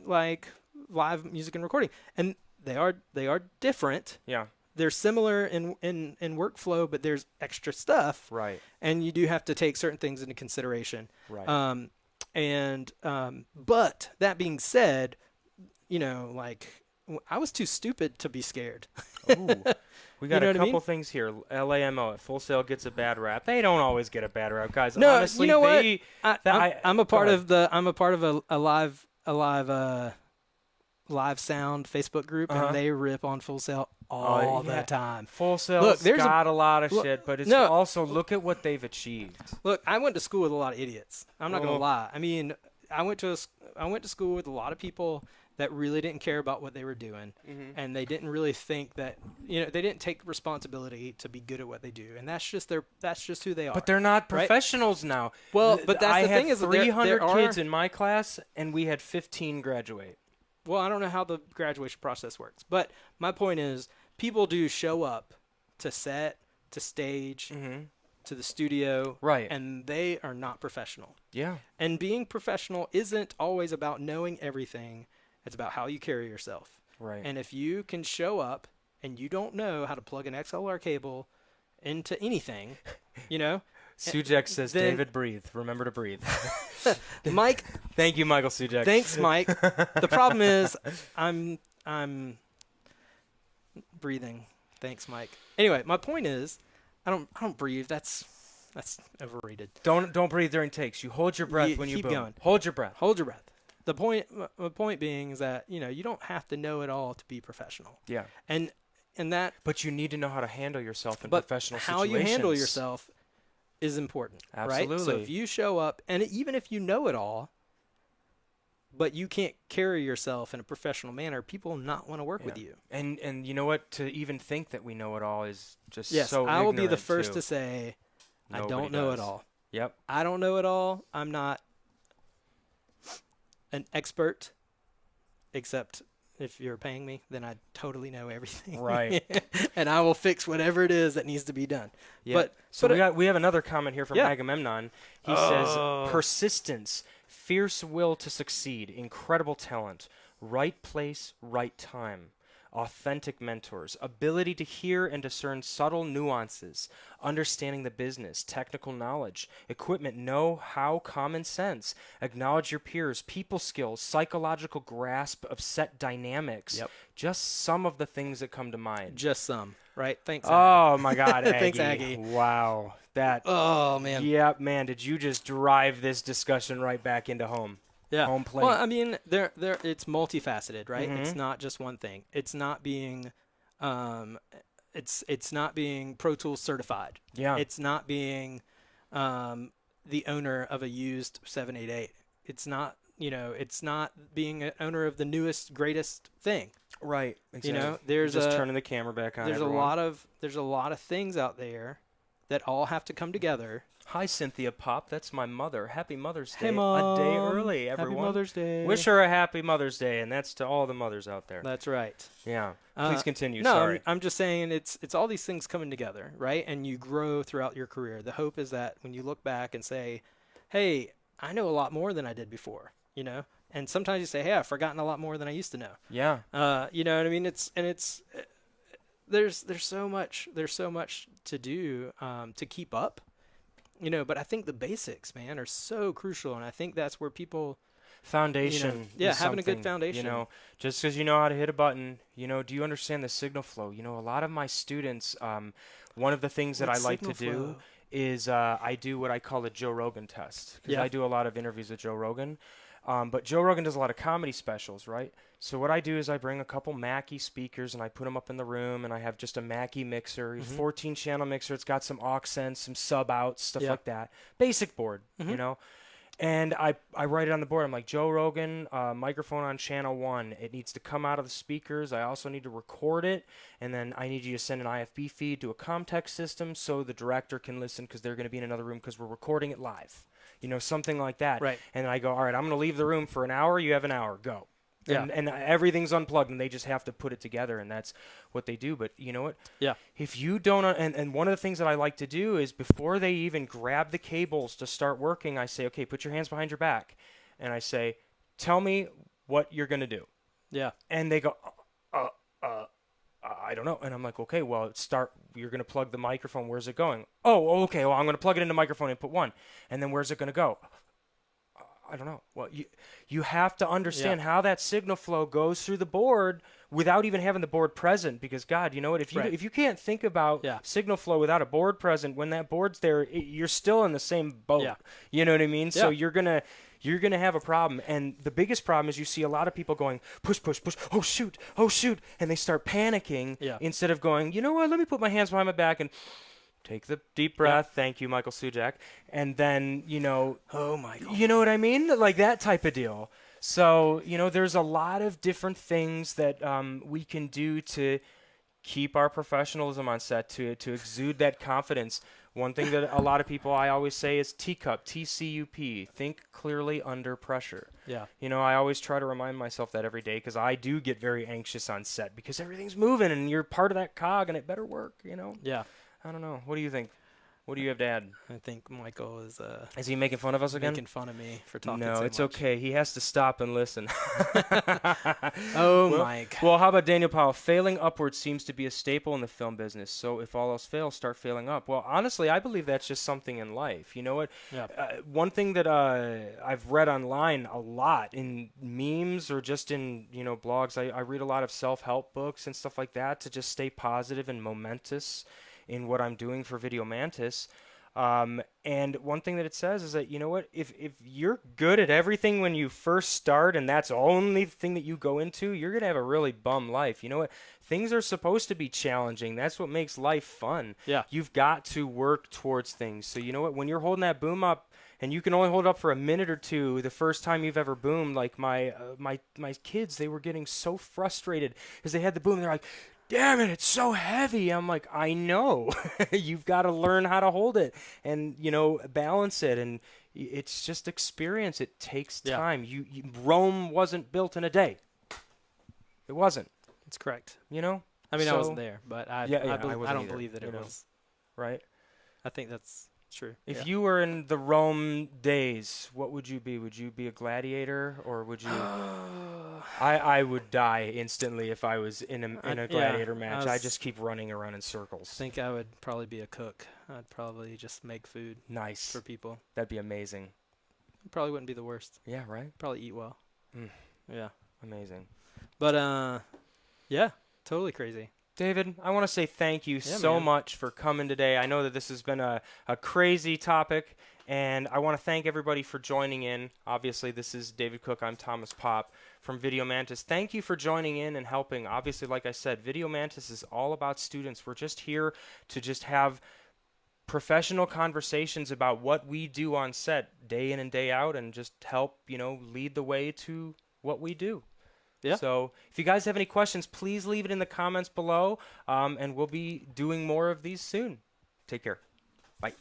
like live music and recording, and they are different. Yeah. They're similar in workflow, but there's extra stuff. Right. And you do have to take certain things into consideration. Right. But that being said, like I was too stupid to be scared. Ooh. We got a couple things here. LAMO, Full Sail gets a bad rap. They don't always get a bad rap, guys. No, honestly, you know what? I'm a part of a live sound Facebook group, and they rip on Full Sail all the time. Full Sail's got a lot of shit, but it's also look at what they've achieved. Look, I went to school with a lot of idiots. I'm not gonna lie. I mean, I went to school with a lot of people that really didn't care about what they were doing, and they didn't really think that they didn't take responsibility to be good at what they do, and that's just who they are. But they're not professionals now. Well, but that's the thing is 300 kids in my class, and we had 15 graduate. Well, I don't know how the graduation process works, but my point is, people do show up to set, to stage, to the studio, right? And they are not professional. Yeah. And being professional isn't always about knowing everything. It's about how you carry yourself. Right. And if you can show up and you don't know how to plug an XLR cable into anything, Sujek says, David, breathe. Remember to breathe. Mike. Thank you, Michael Sujek. Thanks, Mike. The problem is I'm breathing. Thanks, Mike. Anyway, my point is I don't breathe. That's overrated. Don't breathe during takes. You hold your breath when you keep boom. Going. Hold your breath. Hold your breath. My point being is that you don't have to know it all to be professional. Yeah. And But you need to know how to handle yourself in professional how situations. you handle yourself is important. Absolutely. Right? So if you show up, and even if you know it all, but you can't carry yourself in a professional manner, people will not want to work with you. And you know what? To even think that we know it all is just so Yes, I will be the first too. to say, Nobody I don't know does. it all. Yep. I don't know it all. I'm not an expert, except if you're paying me, then I totally know everything. Right. And I will fix whatever it is that needs to be done. Yeah. We have another comment here from Agamemnon. He says, persistence, fierce will to succeed, incredible talent, right place, right time, authentic mentors, ability to hear and discern subtle nuances, understanding the business, technical knowledge, equipment, know-how, common sense, acknowledge your peers, people skills, psychological grasp of set dynamics. Yep. Just some of the things that come to mind. Just some, right? Thanks, Aggie. Oh, my God, Aggie. Thanks, Aggie. Wow. Oh, man. Yeah, man, did you just drive this discussion right back into home? Yeah. Home plate. Well, I mean, it's multifaceted, right? Mm-hmm. It's not just one thing. It's not being, it's not being Pro Tools certified. Yeah. It's not being, the owner of a used 788. It's not, it's not being an owner of the newest, greatest thing. Right. Exactly. There's just turning the camera back on. There's a lot of things out there that all have to come together. Hi, Cynthia Popp. That's my mother. Happy Mother's Day. Hey, Mom. A day early, everyone. Happy Mother's Day. Wish her a happy Mother's Day, and that's to all the mothers out there. That's right. Yeah. Please continue. No, Sorry. I'm just saying it's all these things coming together, right? And you grow throughout your career. The hope is that when you look back and say, hey, I know a lot more than I did before, And sometimes you say, hey, I've forgotten a lot more than I used to know. Yeah. You know what I mean? There's so much to do to keep up, but I think the basics, man, are so crucial, and I think that's where people foundation having a good foundation, just because you know how to hit a button, do you understand the signal flow? A lot of my students, one of the things that I like to do is I do what I call a Joe Rogan test, because I do a lot of interviews with Joe Rogan. But Joe Rogan does a lot of comedy specials, right? So what I do is I bring a couple Mackie speakers and I put them up in the room, and I have just a Mackie mixer, 14-channel mixer. It's got some aux ends, some sub-outs, stuff like that. Basic board, And I write it on the board. I'm like, Joe Rogan, microphone on channel 1. It needs to come out of the speakers. I also need to record it, and then I need you to send an IFB feed to a Comtech system so the director can listen, because they're going to be in another room because we're recording it live. Something like that. Right. And I go, all right, I'm going to leave the room for an hour. You have an hour. Go. And everything's unplugged, and they just have to put it together, and that's what they do. But you know what? Yeah. If you don't, and one of the things that I like to do is before they even grab the cables to start working, I say, okay, put your hands behind your back. And I say, tell me what you're going to do. Yeah. And they go, I don't know. And I'm like, okay, well, you're going to plug the microphone. Where's it going? Oh, okay. Well, I'm going to plug it into microphone input 1. And then where's it going to go? I don't know. Well, you have to understand how that signal flow goes through the board without even having the board present, because God, you know what? If you can't think about signal flow without a board present, when that board's there, you're still in the same boat. Yeah. You know what I mean? So you're going to have a problem. And the biggest problem is you see a lot of people going, push, push, push, oh, shoot, and they start panicking instead of going, you know what, let me put my hands behind my back and take the deep breath. Yep. Thank you, Michael Sujak. And then, oh, Michael. You know what I mean? Like that type of deal. So, there's a lot of different things that we can do to keep our professionalism on set, to exude that confidence. One thing that a lot of people, I always say, is TCUP, T-C-U-P, think clearly under pressure. Yeah. I always try to remind myself that every day, because I do get very anxious on set because everything's moving and you're part of that cog and it better work, Yeah. I don't know. What do you think? What do you have to add? I think Michael is he making fun of us again? Making fun of me for talking No, so it's much. okay. He has to stop and listen. Mike. Well, how about Daniel Powell? Failing upwards seems to be a staple in the film business. So if all else fails, start failing up. Well, honestly, I believe that's just something in life. You know what? Yeah. One thing that I've read online a lot in memes or just in blogs, I read a lot of self-help books and stuff like that to just stay positive and momentous in what I'm doing for Video Mantis. And one thing that it says is that, you know what, if you're good at everything when you first start and that's the only thing that you go into, you're going to have a really bum life. You know what? Things are supposed to be challenging. That's what makes life fun. Yeah. You've got to work towards things. So you know what? When you're holding that boom up and you can only hold it up for a minute or two the first time you've ever boomed, like my kids, they were getting so frustrated because they had the boom. They're like, damn it, it's so heavy. I'm like, I know. You've got to learn how to hold it and, you know, balance it. And it's just experience. It takes time. Rome wasn't built in a day. It wasn't. That's correct. You know? I mean, I wasn't there, but I don't believe that it was. Right? I think that's true. If you were in the Rome days, what would you be? Would you be a gladiator, or would you? I would die instantly if I was in a gladiator match. I just keep running around in circles. I think I would probably be a cook. I'd probably just make food. Nice. For people. That'd be amazing. It probably wouldn't be the worst. Yeah, right? Probably eat well. Yeah. Amazing. But yeah, totally crazy. David, I want to say thank you so much for coming today. I know that this has been a crazy topic, and I want to thank everybody for joining in. Obviously, this is David Cook. I'm Thomas Popp from Video Mantis. Thank you for joining in and helping. Obviously, like I said, Video Mantis is all about students. We're just here to just have professional conversations about what we do on set day in and day out and just help, you know, lead the way to what we do. Yeah. So if you guys have any questions, please leave it in the comments below, and we'll be doing more of these soon. Take care. Bye.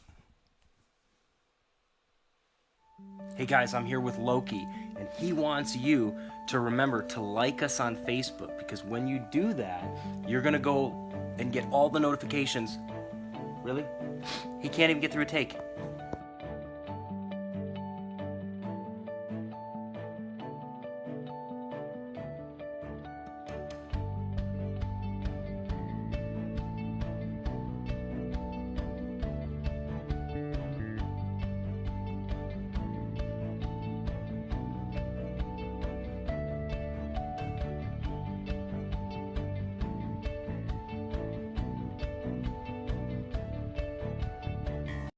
Hey guys, I'm here with Loki, and he wants you to remember to like us on Facebook, because when you do that, you're going to go and get all the notifications. Really? He can't even get through a take.